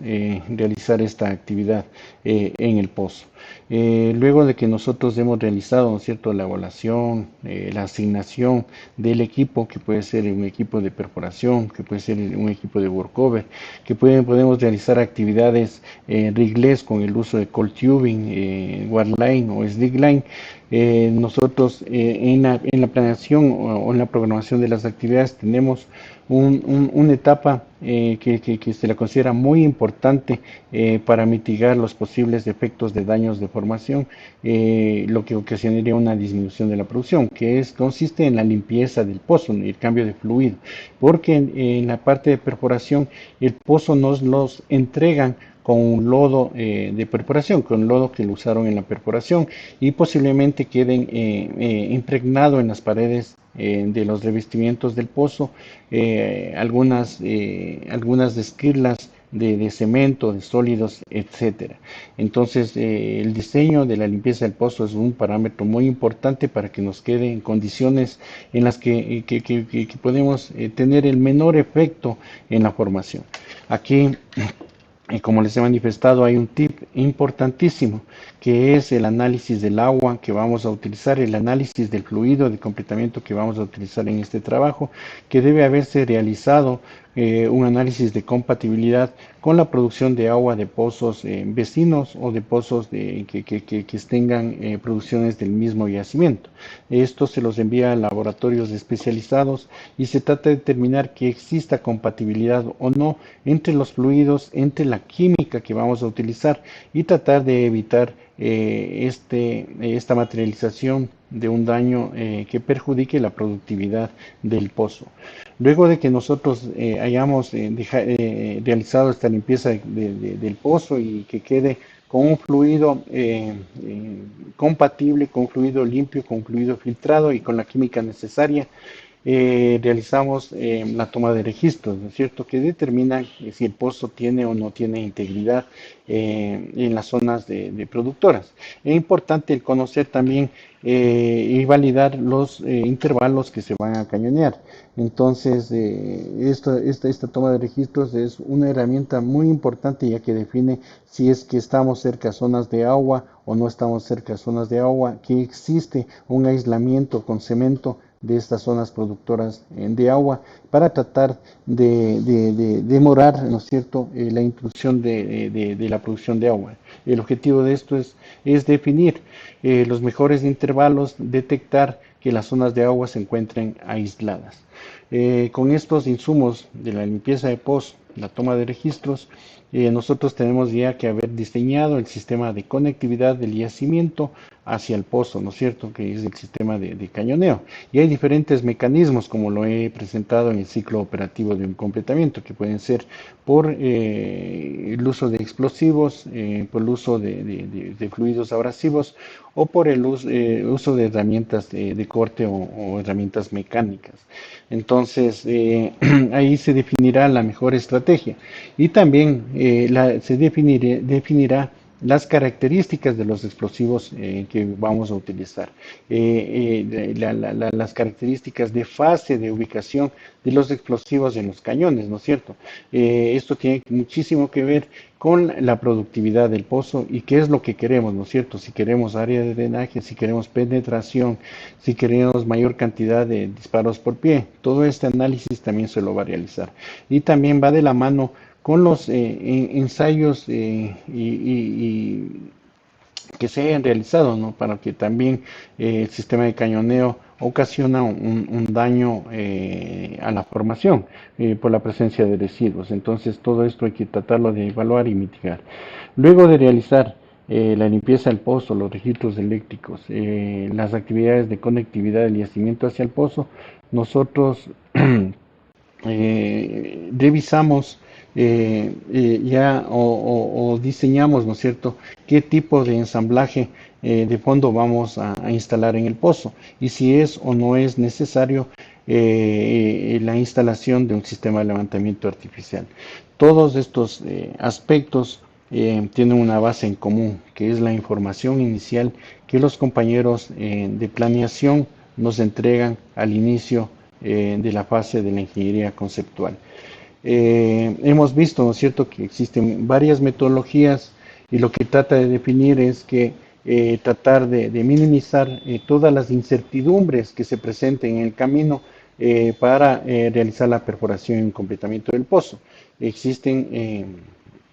A: realizar esta actividad en el pozo. Luego de que nosotros hemos realizado, ¿no es cierto?, la evaluación, la asignación del equipo, que puede ser un equipo de perforación, que puede ser un equipo de workover, que podemos realizar actividades rigless con el uso de cold tubing, waterline o slickline. Nosotros en la planeación o en la programación de las actividades tenemos una etapa que se la considera muy importante para mitigar los posibles efectos de daños de formación, lo que ocasionaría una disminución de la producción, consiste en la limpieza del pozo, el cambio de fluido, porque en la parte de perforación el pozo nos los entregan con un lodo de perforación, con lodo que lo usaron en la perforación y posiblemente queden impregnado en las paredes de los revestimientos del pozo algunas esquirlas de cemento, de sólidos, etcétera. Entonces, el diseño de la limpieza del pozo es un parámetro muy importante para que nos quede en condiciones en las que podemos tener el menor efecto en la formación. Aquí, como les he manifestado, hay un tip importantísimo que es el análisis del agua que vamos a utilizar, el análisis del fluido de completamiento que vamos a utilizar en este trabajo, que debe haberse realizado un análisis de compatibilidad con la producción de agua de pozos vecinos o de pozos que tengan producciones del mismo yacimiento. Esto se los envía a laboratorios especializados y se trata de determinar que exista compatibilidad o no entre los fluidos, entre la química que vamos a utilizar y tratar de evitar esta materialización de un daño que perjudique la productividad del pozo. Luego de que nosotros hayamos realizado esta limpieza del pozo y que quede con un fluido compatible, con un fluido limpio, con un fluido filtrado y con la química necesaria, realizamos la toma de registros, ¿no es cierto?, que determinan si el pozo tiene o no tiene integridad en las zonas de productoras. Es importante el conocer también y validar los intervalos que se van a cañonear. Entonces, esta toma de registros es una herramienta muy importante, ya que define si es que estamos cerca a zonas de agua o no estamos cerca a zonas de agua, que existe un aislamiento con cemento de estas zonas productoras de agua para tratar de demorar, ¿no es cierto?, la intrusión de la producción de agua. El objetivo de esto es definir los mejores intervalos, detectar que las zonas de agua se encuentren aisladas. Con estos insumos de la limpieza de pozo, la toma de registros, nosotros tenemos ya que haber diseñado el sistema de conectividad del yacimiento hacia el pozo, ¿no es cierto?, que es el sistema de cañoneo. Y hay diferentes mecanismos, como lo he presentado en el ciclo operativo de un completamiento, que pueden ser por el uso de explosivos, por el uso de fluidos abrasivos o por el uso de herramientas de corte o herramientas mecánicas. Entonces, ahí se definirá la mejor estrategia y también se definirá las características de los explosivos que vamos a utilizar, las características de fase de ubicación de los explosivos en los cañones, ¿no es cierto? Esto tiene muchísimo que ver con la productividad del pozo y qué es lo que queremos, ¿no es cierto? Si queremos área de drenaje, si queremos penetración, si queremos mayor cantidad de disparos por pie, todo este análisis también se lo va a realizar. Y también va de la mano con los ensayos que se hayan realizado, ¿no? Para que también el sistema de cañoneo ocasiona un daño a la formación por la presencia de residuos. Entonces todo esto hay que tratarlo de evaluar y mitigar. Luego de realizar la limpieza del pozo, los registros eléctricos, las actividades de conectividad del yacimiento hacia el pozo, nosotros revisamos ya o diseñamos, ¿no es cierto?, qué tipo de ensamblaje de fondo vamos a instalar en el pozo y si es o no es necesario la instalación de un sistema de levantamiento artificial. Todos estos aspectos tienen una base en común, que es la información inicial que los compañeros de planeación nos entregan al inicio de la fase de la ingeniería conceptual. Hemos visto, ¿no es cierto?, que existen varias metodologías y lo que trata de definir es que tratar de minimizar todas las incertidumbres que se presenten en el camino para realizar la perforación y un completamiento del pozo. Existen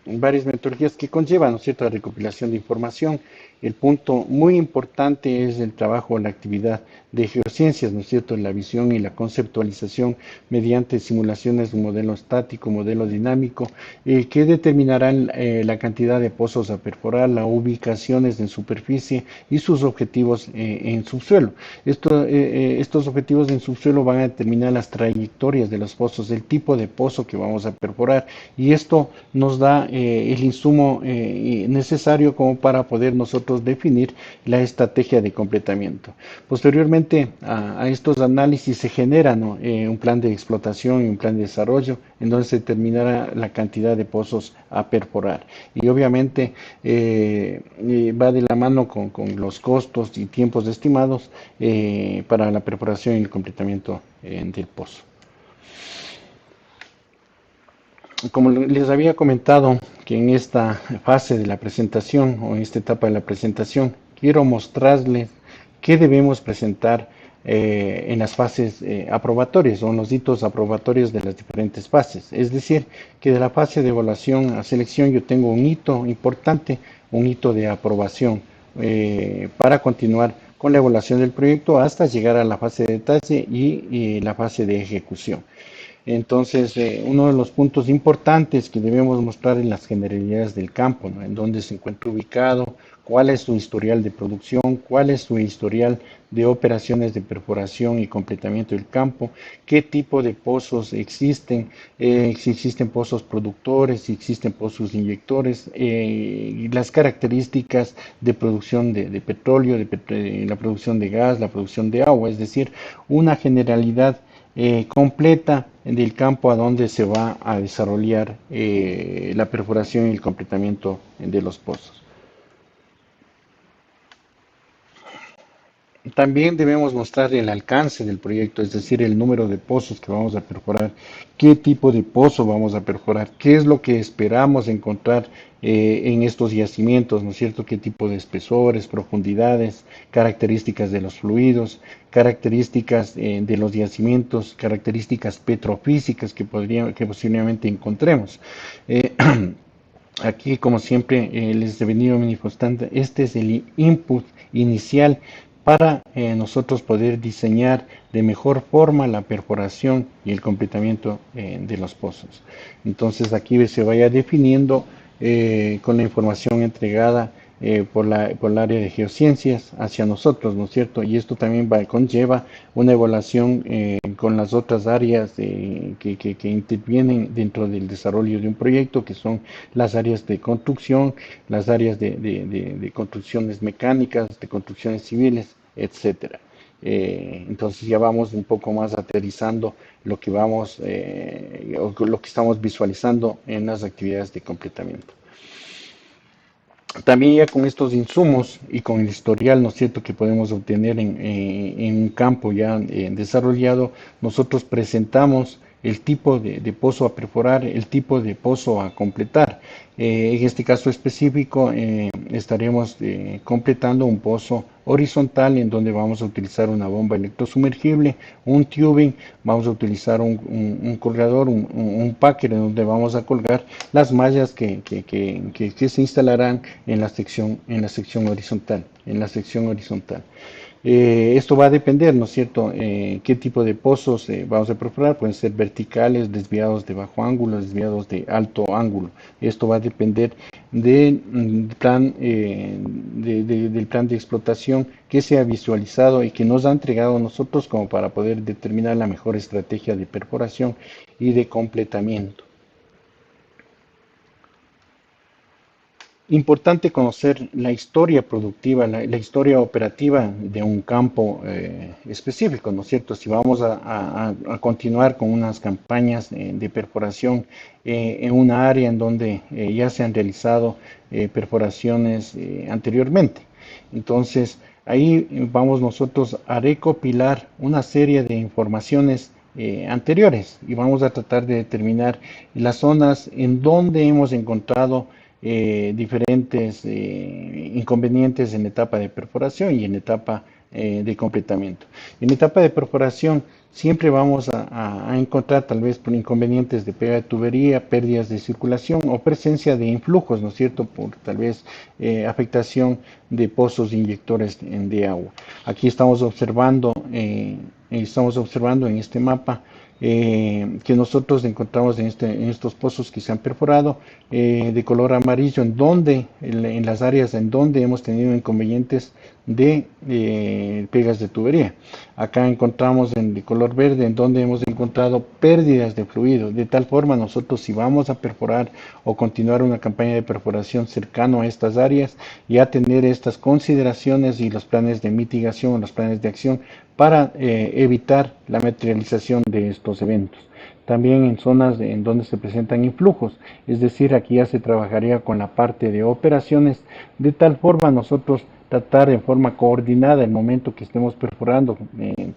A: varias metodologías que conllevan, ¿no es cierto?, la recopilación de información. El punto muy importante es el trabajo, la actividad de geociencias, ¿no es cierto?, la visión y la conceptualización mediante simulaciones de un modelo estático, modelo dinámico, que determinarán la cantidad de pozos a perforar, las ubicaciones en superficie y sus objetivos en subsuelo. Estos objetivos en subsuelo van a determinar las trayectorias de los pozos, el tipo de pozo que vamos a perforar y esto nos da el insumo necesario como para poder nosotros definir la estrategia de completamiento. Posteriormente a estos análisis se genera, ¿no?, un plan de explotación y un plan de desarrollo en donde se determinará la cantidad de pozos a perforar. Y obviamente va de la mano con los costos y tiempos estimados para la perforación y el completamiento del pozo. Como les había comentado que en esta fase de la presentación o en esta etapa de la presentación quiero mostrarles qué debemos presentar en las fases aprobatorias o en los hitos aprobatorios de las diferentes fases. Es decir, que de la fase de evaluación a selección yo tengo un hito importante, un hito de aprobación para continuar con la evaluación del proyecto hasta llegar a la fase de detalle y la fase de ejecución. Entonces, uno de los puntos importantes que debemos mostrar en las generalidades del campo, ¿no?, en dónde se encuentra ubicado, cuál es su historial de producción, cuál es su historial de operaciones de perforación y completamiento del campo, qué tipo de pozos existen, si existen pozos productores, si existen pozos inyectores, las características de producción de petróleo, la producción de gas, la producción de agua, es decir, una generalidad completa del campo a donde se va a desarrollar la perforación y el completamiento de los pozos. También debemos mostrar el alcance del proyecto, es decir, el número de pozos que vamos a perforar, qué tipo de pozo vamos a perforar, qué es lo que esperamos encontrar en estos yacimientos, ¿no es cierto? Qué tipo de espesores, profundidades, características de los fluidos, características de los yacimientos, características petrofísicas que posiblemente encontremos. Eh, Aquí, como siempre, les he venido manifestando, este es el input inicial para nosotros poder diseñar de mejor forma la perforación y el completamiento de los pozos. Entonces aquí se vaya definiendo con la información entregada por el área de geociencias hacia nosotros, ¿no es cierto? Y esto también conlleva una evaluación con las otras áreas que intervienen dentro del desarrollo de un proyecto, que son las áreas de construcción, las áreas de construcciones mecánicas, de construcciones civiles, etcétera. Entonces ya vamos un poco más aterrizando lo que vamos, o lo que estamos visualizando en las actividades de completamiento. También ya con estos insumos y con el historial, ¿no es cierto?, que podemos obtener en un campo ya desarrollado, nosotros presentamos el tipo de pozo a perforar, el tipo de pozo a completar. En este caso específico estaremos completando un pozo horizontal en donde vamos a utilizar una bomba electrosumergible, un tubing, vamos a utilizar un colgador, un packer en donde vamos a colgar las mallas que se instalarán en la sección horizontal, esto va a depender, ¿no es cierto?, qué tipo de pozos vamos a perforar. Pueden ser verticales, desviados de bajo ángulo, desviados de alto ángulo. Esto va a depender del plan de explotación que se ha visualizado y que nos ha entregado a nosotros como para poder determinar la mejor estrategia de perforación y de completamiento. Importante conocer la historia productiva, la historia operativa de un campo específico, ¿no es cierto? Si vamos a continuar con unas campañas de perforación en una área en donde ya se han realizado perforaciones anteriormente. Entonces, ahí vamos nosotros a recopilar una serie de informaciones anteriores y vamos a tratar de determinar las zonas en donde hemos encontrado diferentes inconvenientes en etapa de perforación y en etapa de completamiento. En etapa de perforación siempre vamos a encontrar tal vez por inconvenientes de pega de tubería, pérdidas de circulación o presencia de influjos, ¿no es cierto?, por tal vez afectación de pozos inyectores de agua. Aquí estamos observando en este mapa que nosotros encontramos en estos pozos que se han perforado de color amarillo, en las áreas en donde hemos tenido inconvenientes de pegas de tubería. Acá encontramos de color verde en donde hemos encontrado pérdidas de fluido. De tal forma, nosotros, si vamos a perforar o continuar una campaña de perforación cercano a estas áreas, ya tener estas consideraciones y los planes de mitigación, los planes de acción para evitar la materialización de estos eventos. También en zonas en donde se presentan influjos, es decir, aquí ya se trabajaría con la parte de operaciones, de tal forma nosotros tratar en forma coordinada el momento que estemos perforando,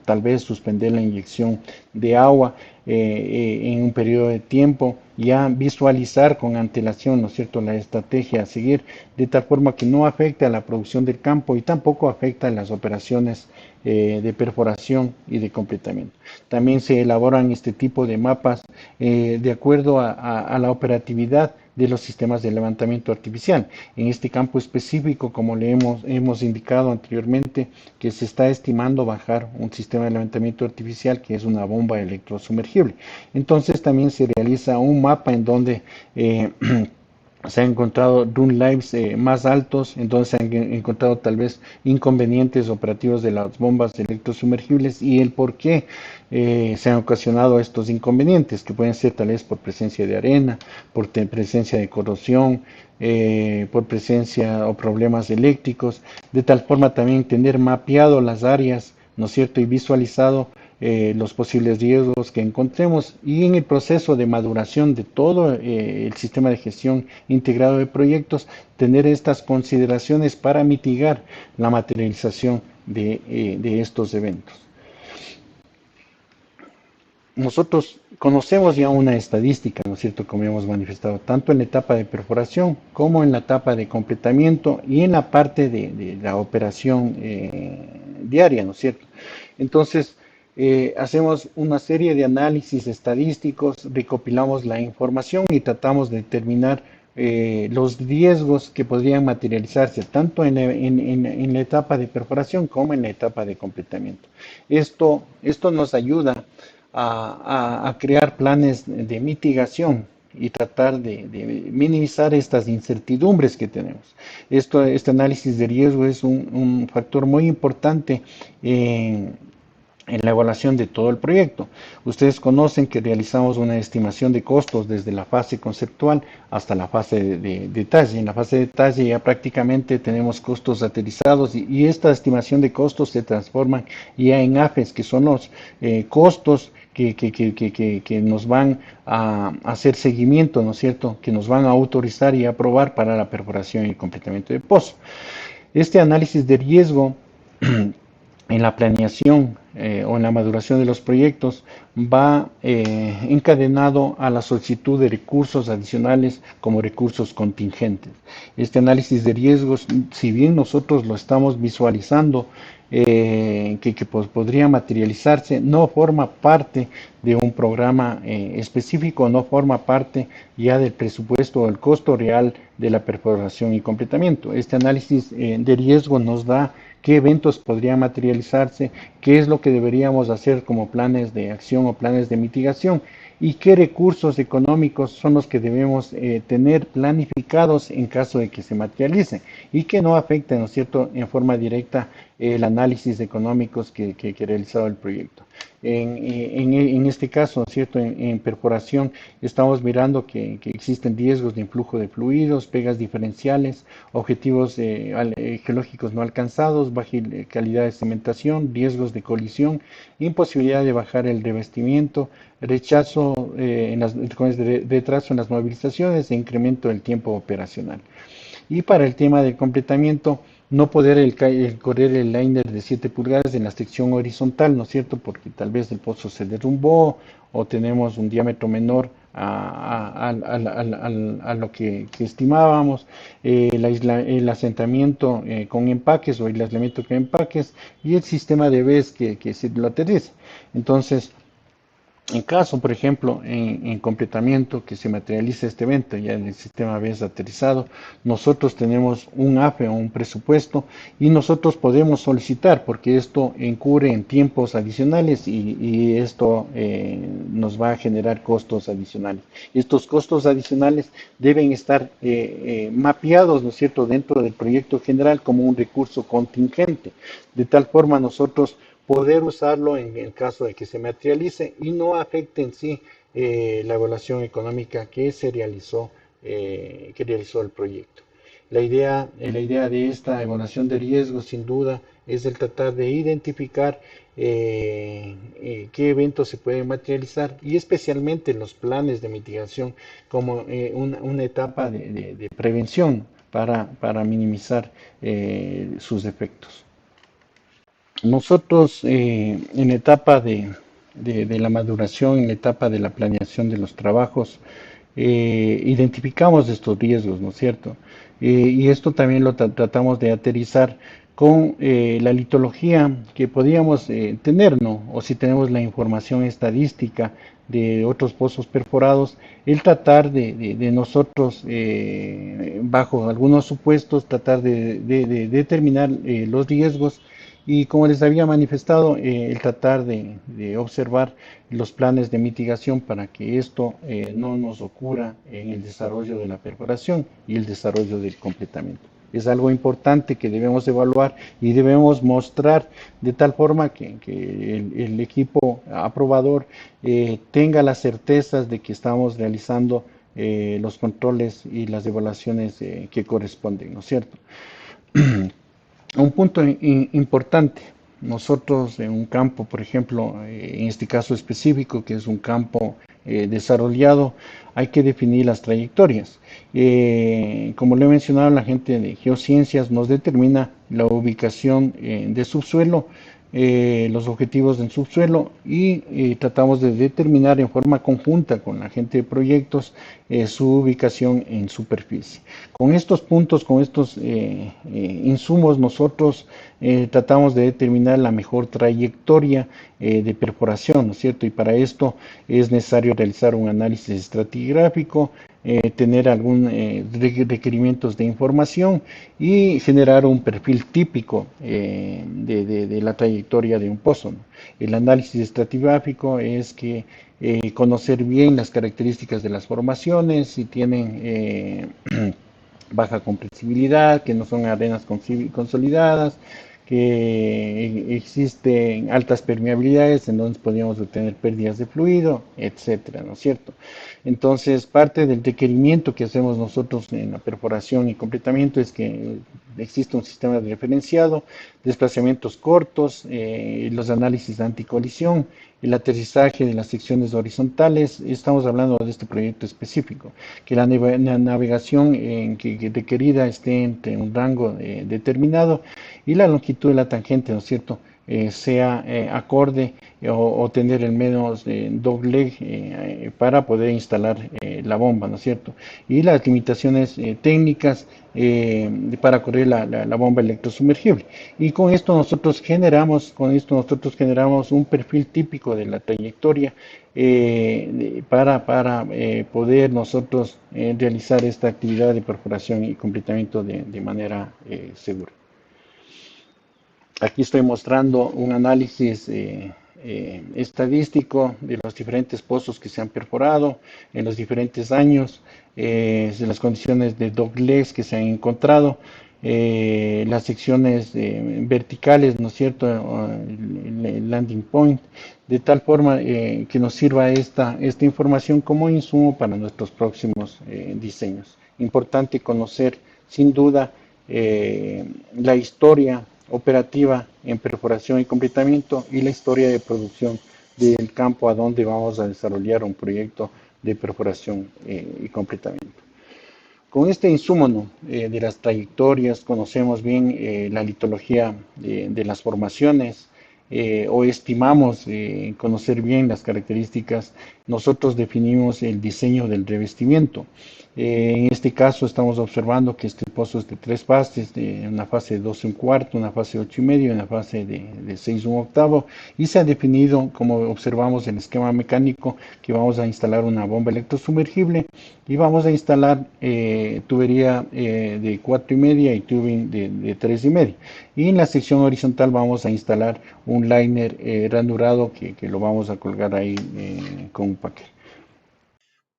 A: tal vez suspender la inyección de agua en un periodo de tiempo, ya visualizar con antelación, ¿no es cierto?, la estrategia a seguir, de tal forma que no afecte a la producción del campo y tampoco afecta a las operaciones de perforación y de completamiento. También se elaboran este tipo de mapas de acuerdo a la operatividad de los sistemas de levantamiento artificial. En este campo específico, como le hemos indicado anteriormente, que se está estimando bajar un sistema de levantamiento artificial que es una bomba electrosumergible. Entonces también se realiza un mapa en donde se han encontrado run lives más altos, entonces se han encontrado tal vez inconvenientes operativos de las bombas electrosumergibles y el por qué se han ocasionado estos inconvenientes, que pueden ser tal vez por presencia de arena, por presencia de corrosión, por presencia o problemas eléctricos, de tal forma también tener mapeado las áreas, ¿no es cierto?, y visualizado los posibles riesgos que encontremos y en el proceso de maduración de todo el sistema de gestión integrado de proyectos, tener estas consideraciones para mitigar la materialización de estos eventos. Nosotros conocemos ya una estadística, ¿no es cierto?, como hemos manifestado, tanto en la etapa de perforación como en la etapa de completamiento y en la parte de la operación diaria, ¿no es cierto? Entonces, hacemos una serie de análisis estadísticos, recopilamos la información y tratamos de determinar los riesgos que podrían materializarse tanto en la etapa de perforación como en la etapa de completamiento. Esto nos ayuda a crear planes de mitigación y tratar de minimizar estas incertidumbres que tenemos. Este análisis de riesgo es un factor muy importante en la evaluación de todo el proyecto. Ustedes conocen que realizamos una estimación de costos desde la fase conceptual hasta la fase de detalle. En la fase de detalle ya prácticamente tenemos costos aterrizados y esta estimación de costos se transforma ya en AFES, que son los costos que nos van a hacer seguimiento, ¿no es cierto?, que nos van a autorizar y aprobar para la perforación y el completamiento de pozo. Este análisis de riesgo en la planeación o en la maduración de los proyectos va encadenado a la solicitud de recursos adicionales como recursos contingentes. Este análisis de riesgos, si bien nosotros lo estamos visualizando, que podría materializarse, no forma parte de un programa específico, no forma parte ya del presupuesto o el costo real de la perforación y completamiento. Este análisis de riesgo nos da qué eventos podrían materializarse, qué es lo que deberíamos hacer como planes de acción o planes de mitigación y qué recursos económicos son los que debemos tener planificados en caso de que se materialicen y que no afecten, ¿no es cierto?, en forma directa el análisis económicos que ha realizado el proyecto. En este caso, ¿no es cierto?, en perforación estamos mirando que existen riesgos de influjo de fluidos, pegas diferenciales, objetivos geológicos no alcanzados, baja calidad de cementación, riesgos de colisión, imposibilidad de bajar el revestimiento, retraso en las movilizaciones e incremento del tiempo operacional. Y para el tema del completamiento, no poder correr el liner de 7 pulgadas en la sección horizontal, ¿no es cierto?, porque tal vez el pozo se derrumbó o tenemos un diámetro menor a lo que estimábamos, el asentamiento con empaques o el aislamiento con empaques y el sistema de vez que se lo aterriza. Entonces, en caso, por ejemplo, en completamiento que se materialice este evento ya en el sistema BES aterrizado, nosotros tenemos un AFE o un presupuesto y nosotros podemos solicitar porque esto incurre en tiempos adicionales y esto nos va a generar costos adicionales. Estos costos adicionales deben estar mapeados, ¿no es cierto?, dentro del proyecto general como un recurso contingente. De tal forma nosotros poder usarlo en el caso de que se materialice y no afecte en sí la evaluación económica que realizó el proyecto. La idea de esta evaluación de riesgos, sin duda, es el tratar de identificar qué eventos se pueden materializar y especialmente los planes de mitigación como una etapa de prevención para minimizar sus efectos. Nosotros en la etapa de la maduración, en la etapa de la planeación de los trabajos, identificamos estos riesgos, ¿no es cierto? Y esto también lo tratamos de aterrizar con la litología que podríamos tener, ¿no? O si tenemos la información estadística de otros pozos perforados, el tratar de nosotros, bajo algunos supuestos, tratar de determinar los riesgos y como les había manifestado, el tratar de observar los planes de mitigación para que esto no nos ocurra en el desarrollo de la perforación y el desarrollo del completamiento. Es algo importante que debemos evaluar y debemos mostrar de tal forma que el equipo aprobador tenga las certezas de que estamos realizando los controles y las evaluaciones que corresponden, ¿no es cierto? Un punto importante Nosotros en un campo, por ejemplo, en este caso específico, que es un campo desarrollado, hay que definir las trayectorias. Como le he mencionado, la gente de geociencias nos determina la ubicación de subsuelo, los objetivos del subsuelo y tratamos de determinar en forma conjunta con la gente de proyectos su ubicación en superficie. Con estos puntos, con estos insumos, nosotros tratamos de determinar la mejor trayectoria de perforación, ¿no es cierto? Y para esto es necesario realizar un análisis estratigráfico, tener algún requerimientos de información y generar un perfil típico de la trayectoria de un pozo, ¿no? El análisis estratigráfico es que conocer bien las características de las formaciones, si tienen baja compresibilidad, que no son arenas consolidadas, que existen altas permeabilidades en donde podríamos obtener pérdidas de fluido, etcétera, ¿no es cierto? Entonces, parte del requerimiento que hacemos nosotros en la perforación y completamiento es que existe un sistema de referenciado, desplazamientos cortos, los análisis de anticolisión, el aterrizaje de las secciones horizontales. Estamos hablando de este proyecto específico, que la navegación que requerida esté entre un rango determinado y la longitud de la tangente, ¿no es cierto? Sea acorde o tener el menos doble para poder instalar la bomba, ¿no es cierto? Y las limitaciones técnicas para correr la bomba electrosumergible. Y con esto nosotros generamos un perfil típico de la trayectoria para poder nosotros realizar esta actividad de perforación y completamiento de manera segura. Aquí estoy mostrando un análisis estadístico de los diferentes pozos que se han perforado en los diferentes años, de las condiciones de doglegs que se han encontrado, las secciones verticales, ¿no es cierto? El landing point, de tal forma que nos sirva esta información como insumo para nuestros próximos diseños. Importante conocer, sin duda, la historia operativa en perforación y completamiento y la historia de producción del campo a donde vamos a desarrollar un proyecto de perforación y completamiento. Con este insumo, ¿no? De las trayectorias, conocemos bien la litología de las formaciones o estimamos conocer bien las características. Nosotros definimos el diseño del revestimiento. En este caso estamos observando que este pozo es de tres fases, de una fase de 12 un cuarto, una fase de 8 y medio y una fase de 6 un octavo, y se ha definido, como observamos en el esquema mecánico, que vamos a instalar una bomba electrosumergible y vamos a instalar tubería de 4 y media y tubing de 3 y media. Y en la sección horizontal vamos a instalar un liner ranurado que lo vamos a colgar ahí con un paquete.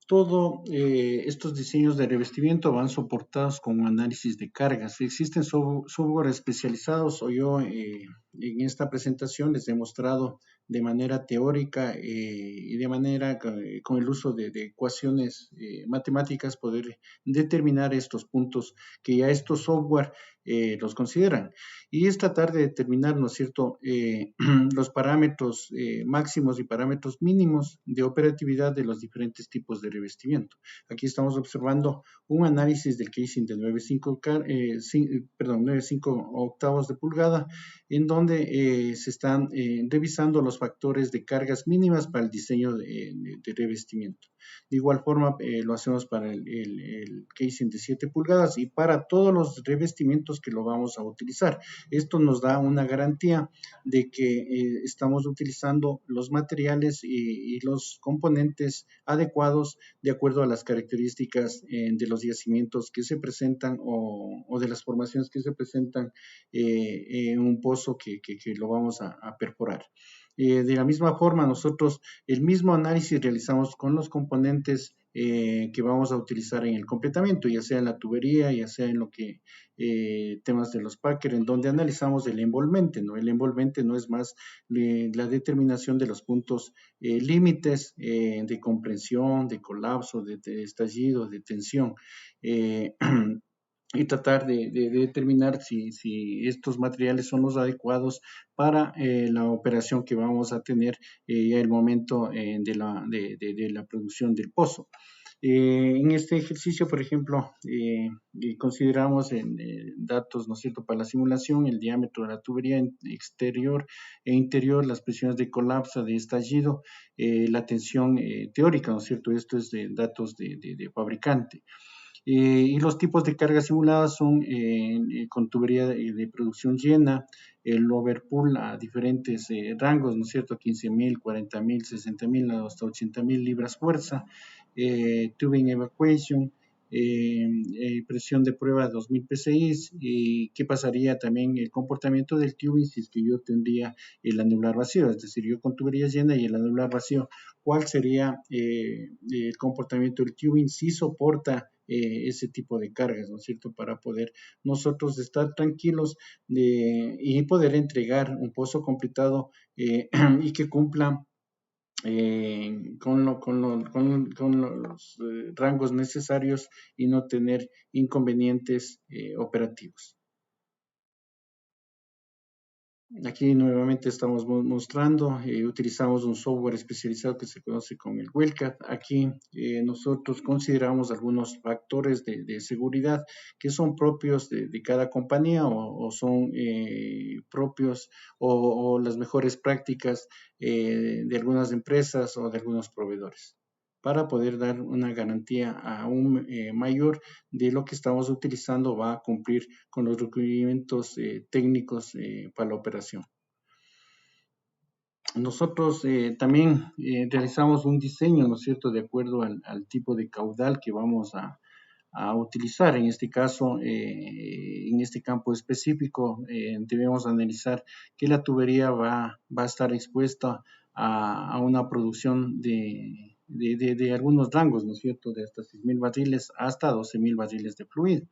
A: Todos estos diseños de revestimiento van soportados con un análisis de cargas. Existen software especializados o yo en esta presentación les he mostrado de manera teórica y de manera con el uso de ecuaciones matemáticas poder determinar estos puntos que ya estos software los consideran. Y es tratar de determinar, ¿no es cierto?, los parámetros máximos y parámetros mínimos de operatividad de los diferentes tipos de revestimiento. Aquí estamos observando un análisis del casing de 9,5 octavos de pulgada, en donde se están revisando los factores de cargas mínimas para el diseño de revestimiento. De igual forma, lo hacemos para el casing de 7 pulgadas y para todos los revestimientos que lo vamos a utilizar. Esto nos da una garantía de que estamos utilizando los materiales y los componentes adecuados de acuerdo a las características de los yacimientos que se presentan o de las formaciones que se presentan en un pozo que lo vamos a perforar. De la misma forma, nosotros el mismo análisis realizamos con los componentes que vamos a utilizar en el completamiento, ya sea en la tubería, ya sea en lo que temas de los packers, en donde analizamos el envolvente, ¿no? El envolvente no es más la determinación de los puntos límites de comprensión, de colapso, de estallido, de tensión.
B: y tratar de determinar si estos materiales son los adecuados para la operación que vamos a tener ya el momento de la producción del pozo. En este ejercicio, por ejemplo, consideramos en datos, ¿no es cierto?, para la simulación, el diámetro de la tubería exterior e interior, las presiones de colapso, de estallido, la tensión teórica, ¿no es cierto? Esto es de datos de fabricante. Y los tipos de cargas simuladas son con tubería de producción llena, el overpull a diferentes rangos, ¿no es cierto? 15.000, 40.000, 60.000, hasta 80.000 libras fuerza, tubing evacuation, presión de prueba 2000 psi, y qué pasaría también el comportamiento del tubing si es que yo tendría el anular vacío, es decir, yo con tubería llena y el anular vacío, ¿cuál sería el comportamiento del tubing si soporta ese tipo de cargas, ¿no es cierto? Para poder nosotros estar tranquilos y poder entregar un pozo completado y que cumpla con los rangos necesarios y no tener inconvenientes operativos. Aquí nuevamente estamos mostrando, utilizamos un software especializado que se conoce como el WellCat. Aquí nosotros consideramos algunos factores de seguridad que son propios de cada compañía o son propios o las mejores prácticas de algunas empresas o de algunos proveedores para poder dar una garantía aún mayor de lo que estamos utilizando va a cumplir con los requerimientos técnicos para la operación. Nosotros también realizamos un diseño, ¿no es cierto?, de acuerdo al tipo de caudal que vamos a utilizar. En este caso, en este campo específico, debemos analizar que la tubería va a estar expuesta a una producción de algunos rangos, ¿no es cierto?, de hasta 6.000 barriles hasta 12.000 barriles de fluido.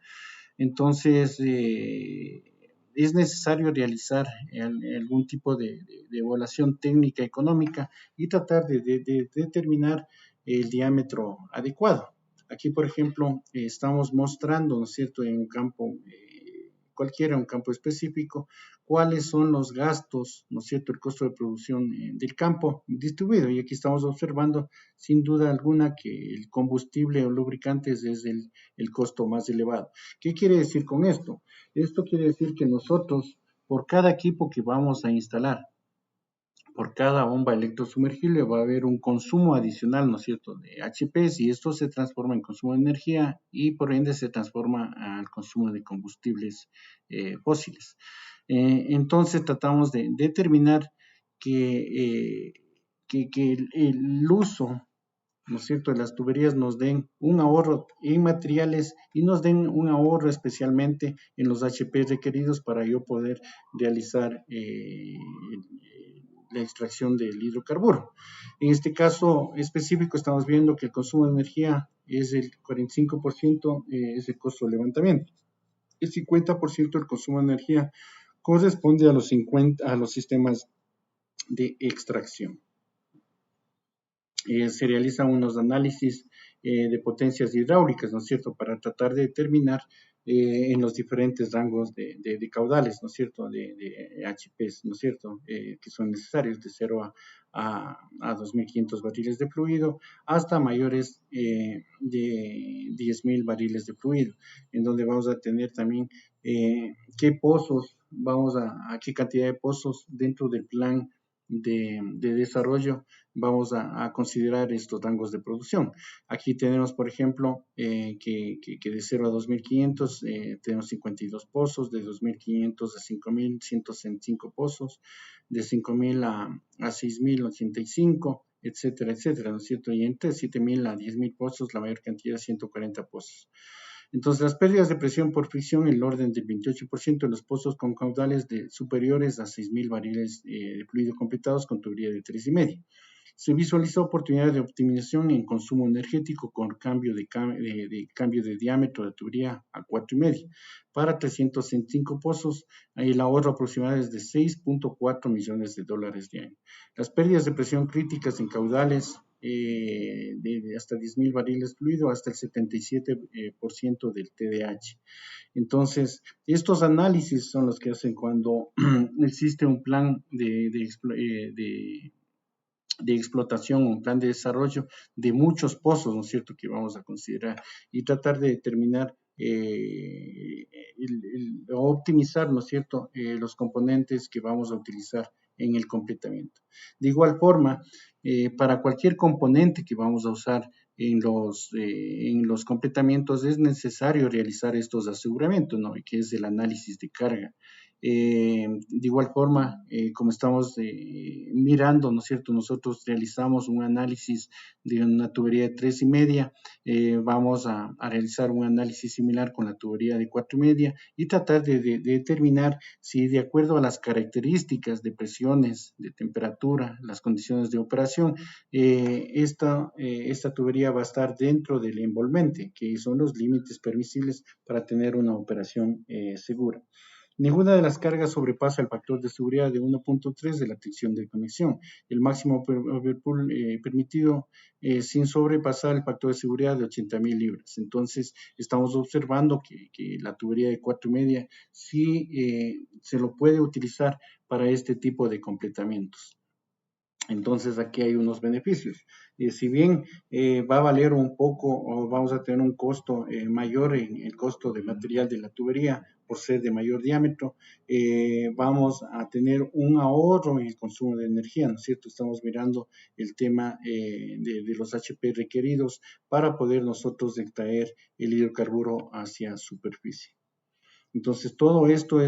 B: Entonces, es necesario realizar algún tipo de evaluación técnica económica y tratar de determinar el diámetro adecuado. Aquí, por ejemplo, estamos mostrando, ¿no es cierto?, en un campo cualquiera, un campo específico, cuáles son los gastos, ¿no es cierto?, el costo de producción del campo distribuido. Y aquí estamos observando, sin duda alguna, que el combustible o lubricantes es el costo más elevado. ¿Qué quiere decir con esto? Esto quiere decir que nosotros, por cada equipo que vamos a instalar, por cada bomba electrosumergible va a haber un consumo adicional, ¿no es cierto?, de HPs, y esto se transforma en consumo de energía y por ende se transforma al consumo de combustibles fósiles. Entonces tratamos de determinar que el uso, ¿no es cierto?, las tuberías nos den un ahorro en materiales y nos den un ahorro especialmente en los HP requeridos para yo poder realizar la extracción del hidrocarburo. En este caso específico estamos viendo que el consumo de energía es el 45%, es el costo de levantamiento. El 50% del consumo de energía corresponde a a los sistemas de extracción. Se realizan unos análisis de potencias hidráulicas, ¿no es cierto?, para tratar de determinar en los diferentes rangos de caudales, ¿no es cierto?, de HPs, ¿no es cierto?, que son necesarios de 0 a 2.500 barriles de fluido hasta mayores de 10.000 barriles de fluido, en donde vamos a tener también qué pozos, qué cantidad de pozos dentro del plan de desarrollo vamos a considerar estos rangos de producción. Aquí tenemos, por ejemplo, que de 0 a 2.500 tenemos 52 pozos, de 2.500 a 5.000, 165 pozos, de 5.000 a 6.000, 85, etcétera, etcétera, ¿no es cierto? Y entre 7.000 a 10.000 pozos, la mayor cantidad, 140 pozos. Entonces, las pérdidas de presión por fricción en el orden del 28% en los pozos con caudales superiores a 6.000 barriles de fluido completados con tubería de 3,5. Se visualizó oportunidad de optimización en consumo energético con cambio de diámetro de tubería a 4,5. Para 365 pozos, el ahorro aproximado es de 6.4 millones de dólares de año. Las pérdidas de presión críticas en caudales de hasta 10.000 barriles fluido hasta el 77% del TDH. Entonces, estos análisis son los que hacen cuando existe un plan de explotación, un plan de desarrollo de muchos pozos, ¿no es cierto?, que vamos a considerar y tratar de determinar o optimizar, ¿no es cierto?, los componentes que vamos a utilizar en el completamiento. De igual forma, para cualquier componente que vamos a usar en los completamientos es necesario realizar estos aseguramientos, ¿no?, que es el análisis de carga. De igual forma, como estamos mirando, ¿no es cierto?, nosotros realizamos un análisis de una tubería de 3,5, vamos a realizar un análisis similar con la tubería de 4,5 y tratar de determinar si de acuerdo a las características de presiones, de temperatura, las condiciones de operación, esta tubería va a estar dentro del envolvente, que son los límites permisibles para tener una operación segura. Ninguna de las cargas sobrepasa el factor de seguridad de 1.3 de la tensión de conexión. El máximo overpull permitido sin sobrepasar el factor de seguridad de 80.000 libras. Entonces, estamos observando que la tubería de 4,5 sí se lo puede utilizar para este tipo de completamientos. Entonces aquí hay unos beneficios. Si bien va a valer un poco o vamos a tener un costo mayor en el costo de material de la tubería por ser de mayor diámetro, vamos a tener un ahorro en el consumo de energía, ¿no es cierto? Estamos mirando el tema de los HP requeridos para poder nosotros extraer el hidrocarburo hacia superficie. Entonces, todo esto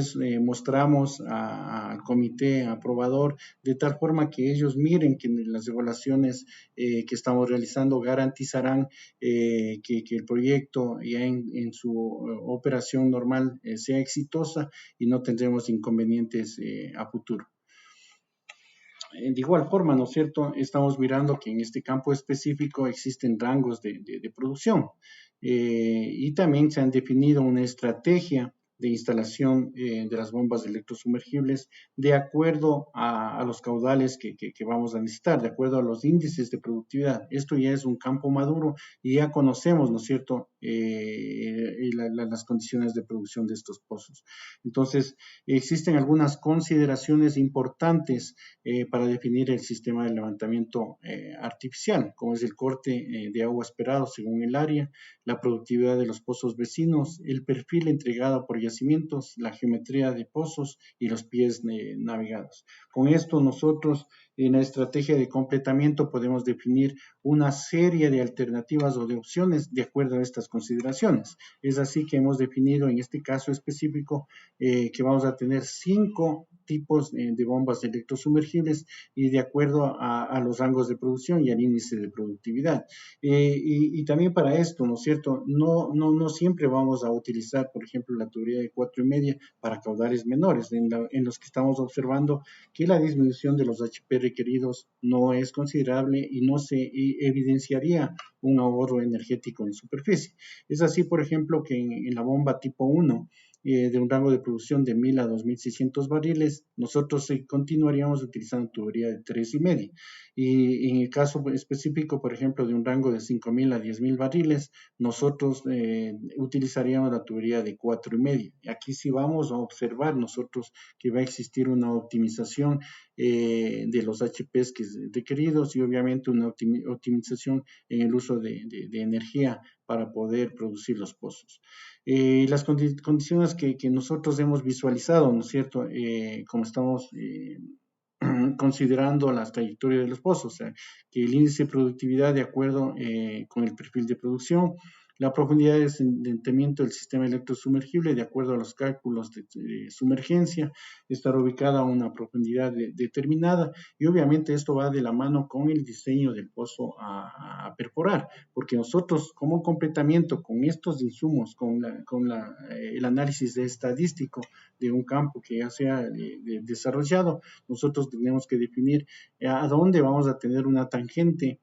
B: mostramos al comité aprobador de tal forma que ellos miren que las evaluaciones que estamos realizando garantizarán que el proyecto ya en su operación normal sea exitosa y no tendremos inconvenientes a futuro. De igual forma, ¿no es cierto?, estamos mirando que en este campo específico existen rangos de producción y también se han definido una estrategia de instalación de las bombas electrosumergibles de acuerdo a los caudales que vamos a necesitar, de acuerdo a los índices de productividad. Esto ya es un campo maduro y ya conocemos, ¿no es cierto?, las condiciones de producción de estos pozos. Entonces, existen algunas consideraciones importantes para definir el sistema de levantamiento artificial, como es el corte de agua esperado según el área, la productividad de los pozos vecinos, el perfil entregado por yacimientos, la geometría de pozos y los pies navegados. Con esto nosotros en la estrategia de completamiento podemos definir una serie de alternativas o de opciones de acuerdo a estas consideraciones. Es así que hemos definido en este caso específico que vamos a tener 5 tipos de bombas electrosumergibles y de acuerdo a los rangos de producción y al índice de productividad. Y también para esto, ¿no es cierto?, no siempre vamos a utilizar, por ejemplo, la tubería de 4,5 para caudales menores, en los que estamos observando que la disminución de los HP requeridos no es considerable y no se evidenciaría un ahorro energético en superficie. Es así, por ejemplo, que en la bomba tipo 1, de un rango de producción de 1.000 a 2.600 barriles, nosotros continuaríamos utilizando tubería de 3,5. Y en el caso específico, por ejemplo, de un rango de 5.000 a 10.000 barriles, nosotros utilizaríamos la tubería de 4,5. Aquí sí vamos a observar nosotros que va a existir una optimización de los HPs requeridos y obviamente una optimización en el uso de energía para poder producir los pozos. Las condiciones que nosotros hemos visualizado, ¿no es cierto?, como estamos considerando las trayectorias de los pozos, o sea, que el índice de productividad de acuerdo con el perfil de producción, la profundidad de asentamiento del sistema electrosumergible de acuerdo a los cálculos de sumergencia, estar ubicada a una profundidad determinada y obviamente esto va de la mano con el diseño del pozo a perforar, porque nosotros como completamiento con estos insumos, con el análisis estadístico de un campo que ya sea desarrollado, nosotros tenemos que definir a dónde vamos a tener una tangente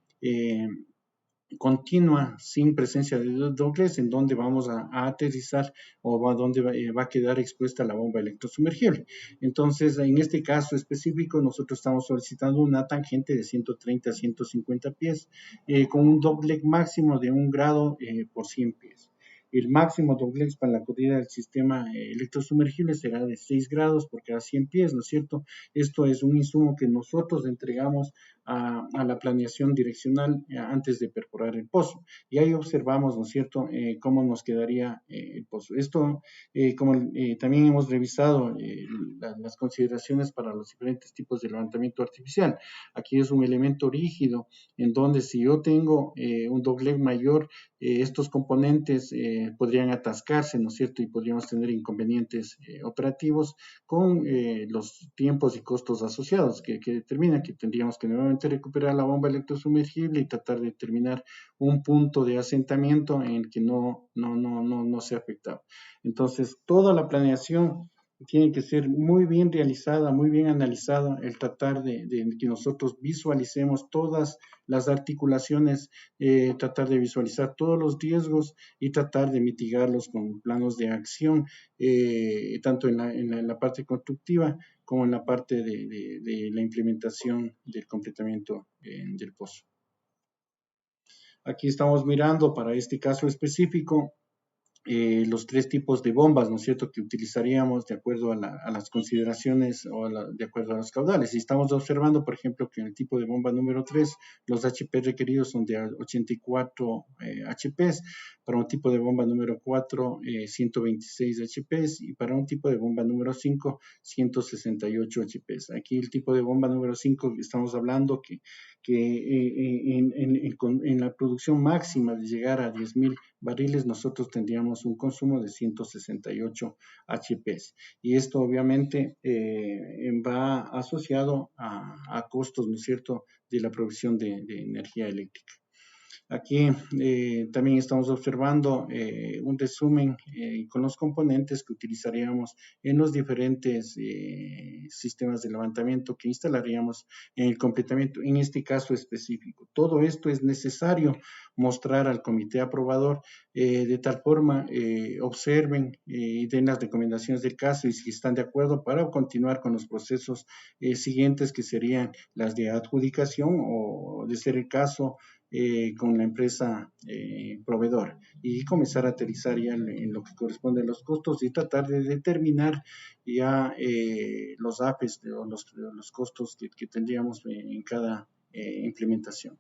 B: continua sin presencia de doblez, en donde vamos a aterrizar o donde va a quedar expuesta la bomba electrosumergible. Entonces, en este caso específico, nosotros estamos solicitando una tangente de 130 a 150 pies con un doblez máximo de 1 grado por 100 pies. El máximo doblez para la corrida del sistema electrosumergible será de 6 grados por cada 100 pies, ¿no es cierto? Esto es un insumo que nosotros entregamos a la planeación direccional antes de perforar el pozo. Y ahí observamos, ¿no es cierto?, cómo nos quedaría el pozo. Esto, como también hemos revisado las consideraciones para los diferentes tipos de levantamiento artificial. Aquí es un elemento rígido en donde si yo tengo un doblez mayor, estos componentes podrían atascarse, ¿no es cierto? Y podríamos tener inconvenientes operativos con los tiempos y costos asociados que determinan que tendríamos que nuevamente recuperar la bomba electrosumergible y tratar de determinar un punto de asentamiento en el que no sea afectado. Entonces, toda la planeación tiene que ser muy bien realizada, muy bien analizada, el tratar de que nosotros visualicemos todas las articulaciones, tratar de visualizar todos los riesgos y tratar de mitigarlos con planos de acción, tanto en la parte constructiva como en la parte de la implementación del completamiento del pozo. Aquí estamos mirando para este caso específico los 3 tipos de bombas, ¿no es cierto?, que utilizaríamos de acuerdo a las consideraciones o de acuerdo a los caudales. Y estamos observando, por ejemplo, que en el tipo de bomba número 3, los HP requeridos son de 84 HPs, para un tipo de bomba número 4, 126 HPs, y para un tipo de bomba número 5, 168 HPs. Aquí el tipo de bomba número 5, estamos hablando en la producción máxima de llegar a 10.000 barriles, nosotros tendríamos un consumo de 168 HPs. Y esto obviamente va asociado a costos, ¿no es cierto?, de la producción de energía eléctrica. Aquí también estamos observando un resumen con los componentes que utilizaríamos en los diferentes sistemas de levantamiento que instalaríamos en el completamiento, en este caso específico. Todo esto es necesario mostrar al comité aprobador de tal forma observen y den las recomendaciones del caso y si están de acuerdo para continuar con los procesos siguientes que serían las de adjudicación o de ser el caso con la empresa proveedora y comenzar a aterrizar ya en lo que corresponde a los costos y tratar de determinar ya los APES o los costos que tendríamos en cada implementación.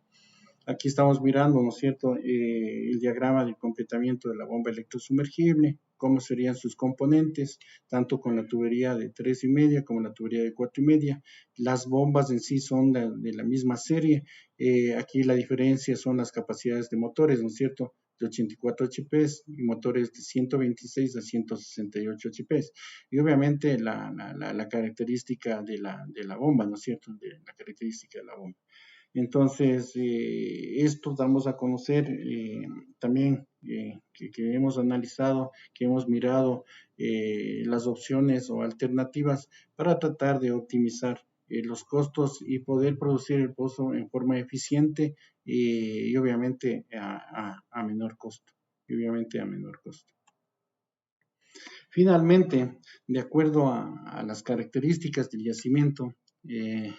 B: Aquí estamos mirando, ¿no es cierto?, el diagrama de completamiento de la bomba electrosumergible, cómo serían sus componentes, tanto con la tubería de 3,5 como la tubería de 4,5. Las bombas en sí son de la misma serie. Aquí la diferencia son las capacidades de motores, ¿no es cierto?, de 84 HPs y motores de 126 a 168 HPs. Y obviamente la característica de la bomba, ¿no es cierto?, la característica de la bomba. Entonces, esto damos a conocer también que hemos analizado, que hemos mirado las opciones o alternativas para tratar de optimizar los costos y poder producir el pozo en forma eficiente y obviamente a menor costo. Y obviamente a menor costo. Finalmente, de acuerdo a las características del yacimiento,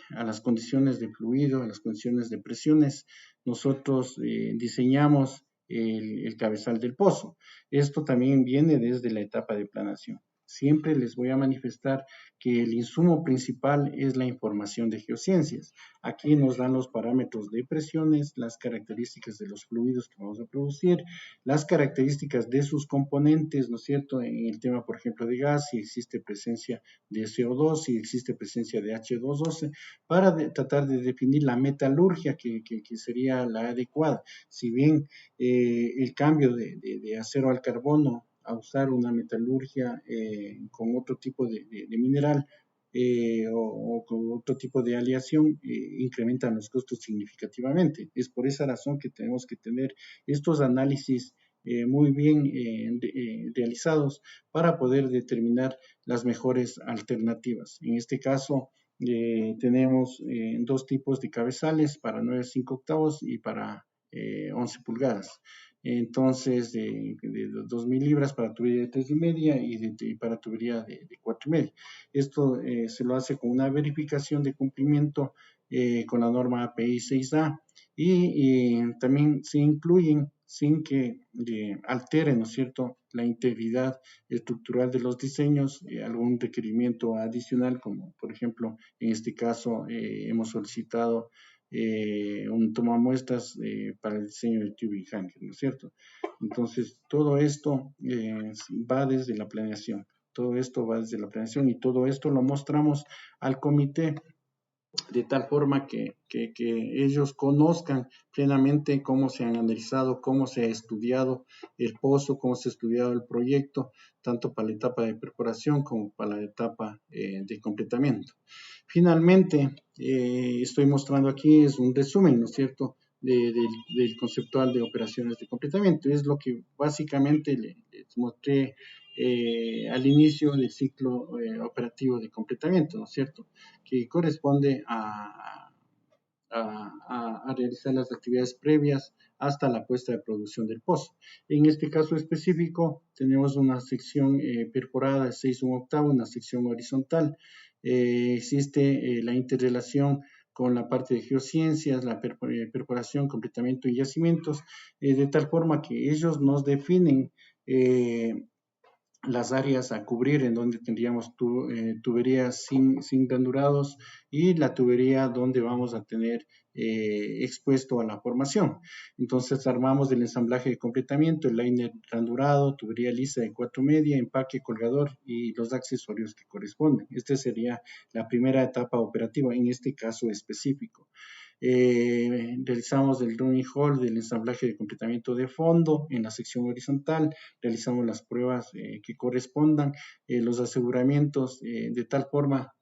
B: a las condiciones de fluido, a las condiciones de presiones, nosotros diseñamos el cabezal del pozo. Esto también viene desde la etapa de planación. Siempre les voy a manifestar que el insumo principal es la información de geociencias. Aquí nos dan los parámetros de presiones, las características de los fluidos que vamos a producir, las características de sus componentes, ¿no es cierto? En el tema, por ejemplo, de gas, si existe presencia de CO2, si existe presencia de H2O, para tratar de definir la metalurgia que sería la adecuada. Si bien el cambio de acero al carbono a usar una metalurgia con otro tipo de mineral o con otro tipo de aleación incrementan los costos significativamente. Es por esa razón que tenemos que tener estos análisis muy bien realizados para poder determinar las mejores alternativas. En este caso, tenemos 2 tipos de cabezales para 9/5 octavos y para 11 pulgadas. Entonces, de 2.000 libras para tubería de 3,5 y para tubería de 4,5. Esto se lo hace con una verificación de cumplimiento con la norma API 6A y también se incluyen sin que alteren, ¿no es cierto?, la integridad estructural de los diseños, algún requerimiento adicional, como por ejemplo, en este caso hemos solicitado un toma muestras para el diseño del tubing hanger, ¿no es cierto? Entonces, todo esto va desde la planeación. Todo esto va desde la planeación y todo esto lo mostramos al comité de tal forma que ellos conozcan plenamente cómo se han analizado, cómo se ha estudiado el pozo, cómo se ha estudiado el proyecto, tanto para la etapa de perforación como para la etapa de completamiento. Finalmente, estoy mostrando aquí es un resumen, ¿no es cierto?, del conceptual de operaciones de completamiento. Es lo que básicamente les mostré al inicio del ciclo operativo de completamiento, ¿no es cierto?, que corresponde a realizar las actividades previas hasta la puesta de producción del pozo. En este caso específico, tenemos una sección perforada de 6/8, una sección horizontal. Existe la interrelación con la parte de geociencias, la perforación, completamiento y yacimientos, de tal forma que ellos nos definen las áreas a cubrir en donde tendríamos tuberías sin granulados y la tubería donde vamos a tener expuesto a la formación. Entonces armamos el ensamblaje de completamiento, el liner granulado, tubería lisa de 4,5, empaque, colgador y los accesorios que corresponden. Esta sería la primera etapa operativa en este caso específico. Realizamos el running hole del ensamblaje de completamiento de fondo en la sección horizontal, realizamos las pruebas que correspondan, los aseguramientos de tal forma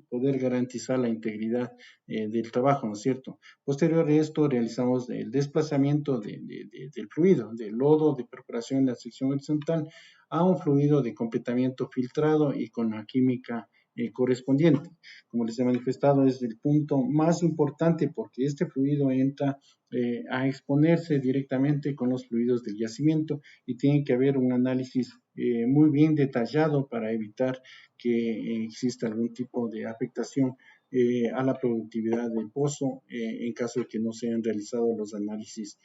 B: poder garantizar la integridad del trabajo, ¿no es cierto? Posterior a esto realizamos el desplazamiento del fluido, del lodo de perforación en la sección horizontal a un fluido de completamiento filtrado y con la química correspondiente. Como les he manifestado, es el punto más importante porque este fluido entra a exponerse directamente con los fluidos del yacimiento y tiene que haber un análisis muy bien detallado para evitar que exista algún tipo de afectación a la productividad del pozo en caso de que no se hayan realizado los análisis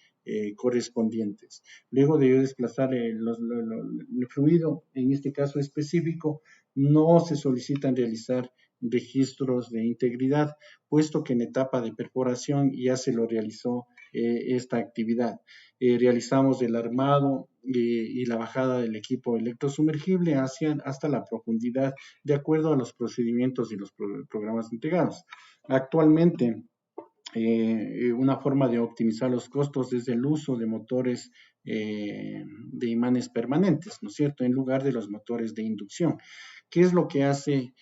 B: correspondientes. Luego de desplazar el fluido, en este caso específico, no se solicitan realizar registros de integridad, puesto que en etapa de perforación ya se lo realizó esta actividad. Realizamos el armado y la bajada del equipo electrosumergible hasta la profundidad de acuerdo a los procedimientos y los programas integrados. Actualmente, una forma de optimizar los costos es el uso de motores de imanes permanentes, ¿no es cierto?, en lugar de los motores de inducción. ¿Qué es lo que hace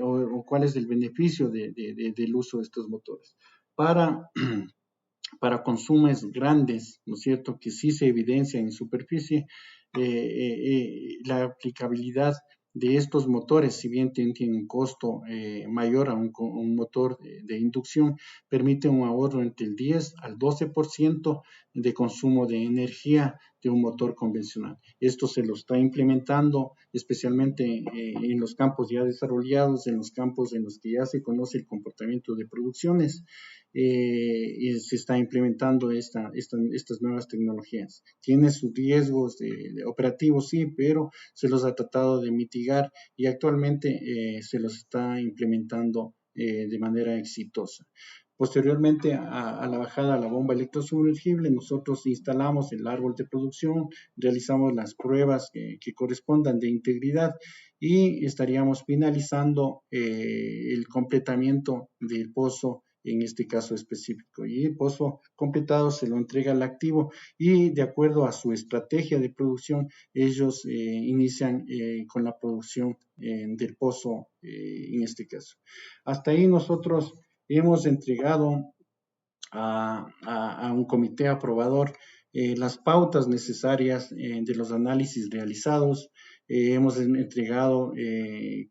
B: o cuál es el beneficio del uso de estos motores? Para consumos grandes, ¿no es cierto?, que sí se evidencia en superficie, la aplicabilidad de estos motores, si bien tienen un costo mayor a un motor de inducción, permite un ahorro entre el 10 al 12% de consumo de energía de un motor convencional. Esto se lo está implementando especialmente en los campos ya desarrollados, en los campos en los que ya se conoce el comportamiento de producciones. Y se está implementando estas nuevas tecnologías. Tiene sus riesgos operativos, sí, pero se los ha tratado de mitigar y actualmente se los está implementando de manera exitosa. Posteriormente a la bajada a la bomba electrosumergible, nosotros instalamos el árbol de producción, realizamos las pruebas que correspondan de integridad y estaríamos finalizando el completamiento del pozo en este caso específico. Y el pozo completado se lo entrega al activo y de acuerdo a su estrategia de producción, ellos inician con la producción del pozo en este caso. Hasta ahí nosotros hemos entregado a un comité aprobador las pautas necesarias de los análisis realizados, hemos entregado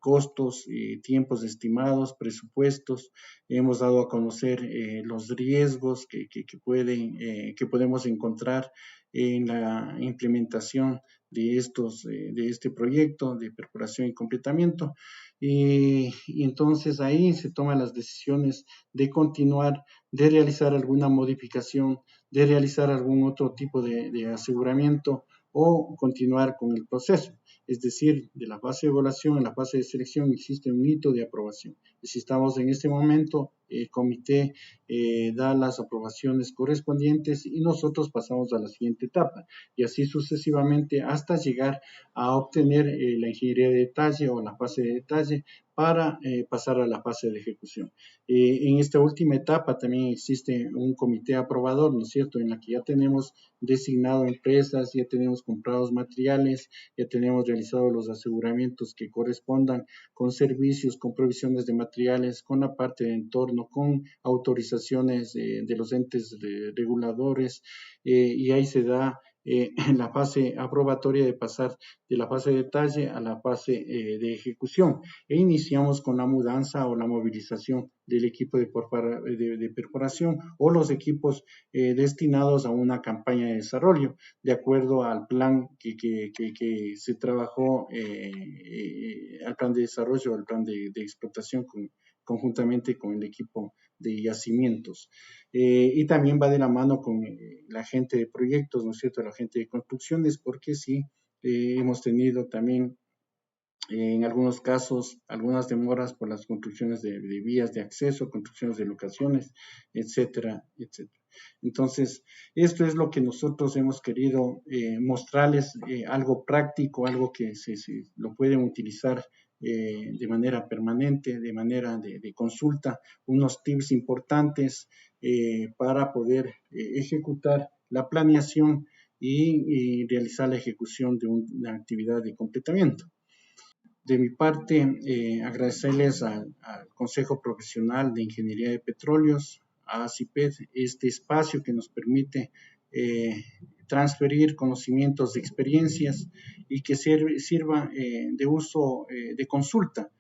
B: costos, tiempos estimados, presupuestos, hemos dado a conocer los riesgos que podemos encontrar en la implementación de este proyecto de perforación y completamiento. Y entonces ahí se toman las decisiones de continuar, de realizar alguna modificación, de realizar algún otro tipo de aseguramiento o continuar con el proceso. Es decir, de la fase de evaluación a la fase de selección existe un hito de aprobación. Y si estamos en este momento, el comité da las aprobaciones correspondientes y nosotros pasamos a la siguiente etapa y así sucesivamente hasta llegar a obtener la ingeniería de detalle o la fase de detalle para pasar a la fase de ejecución. En esta última etapa también existe un comité aprobador, ¿no es cierto?, en la que ya tenemos designado empresas, ya tenemos comprados materiales, ya tenemos realizados los aseguramientos que correspondan con servicios, con provisiones de materiales, con la parte de entorno, con autorizaciones de los entes reguladores, y ahí se da la fase aprobatoria de pasar de la fase de detalle a la fase de ejecución e iniciamos con la mudanza o la movilización del equipo de perforación o los equipos destinados a una campaña de desarrollo, de acuerdo al plan que se trabajó, al plan de desarrollo, al plan de explotación conjuntamente con el equipo de yacimientos. Y también va de la mano con la gente de proyectos, ¿no es cierto?, la gente de construcciones, porque sí, hemos tenido también en algunos casos algunas demoras por las construcciones de vías de acceso, construcciones de locaciones, etcétera, etcétera. Entonces, esto es lo que nosotros hemos querido mostrarles, algo práctico, algo que lo pueden utilizar de manera permanente, de manera de consulta, unos tips importantes para poder ejecutar la planeación y realizar la ejecución de una actividad de completamiento. De mi parte, agradecerles al Consejo Profesional de Ingeniería de Petróleos, a CIPED, este espacio que nos permite transferir conocimientos de experiencias y que sirva de uso de consulta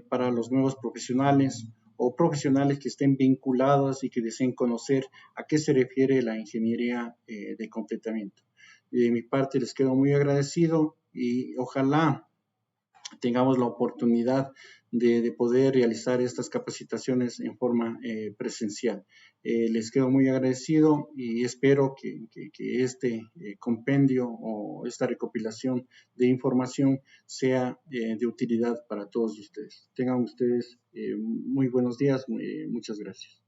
B: para los nuevos profesionales o profesionales que estén vinculados y que deseen conocer a qué se refiere la ingeniería de completamiento. De mi parte, les quedo muy agradecido y ojalá tengamos la oportunidad poder realizar estas capacitaciones en forma presencial. Les quedo muy agradecido y espero que este compendio o esta recopilación de información sea de utilidad para todos ustedes. Tengan ustedes muy buenos días, muchas gracias.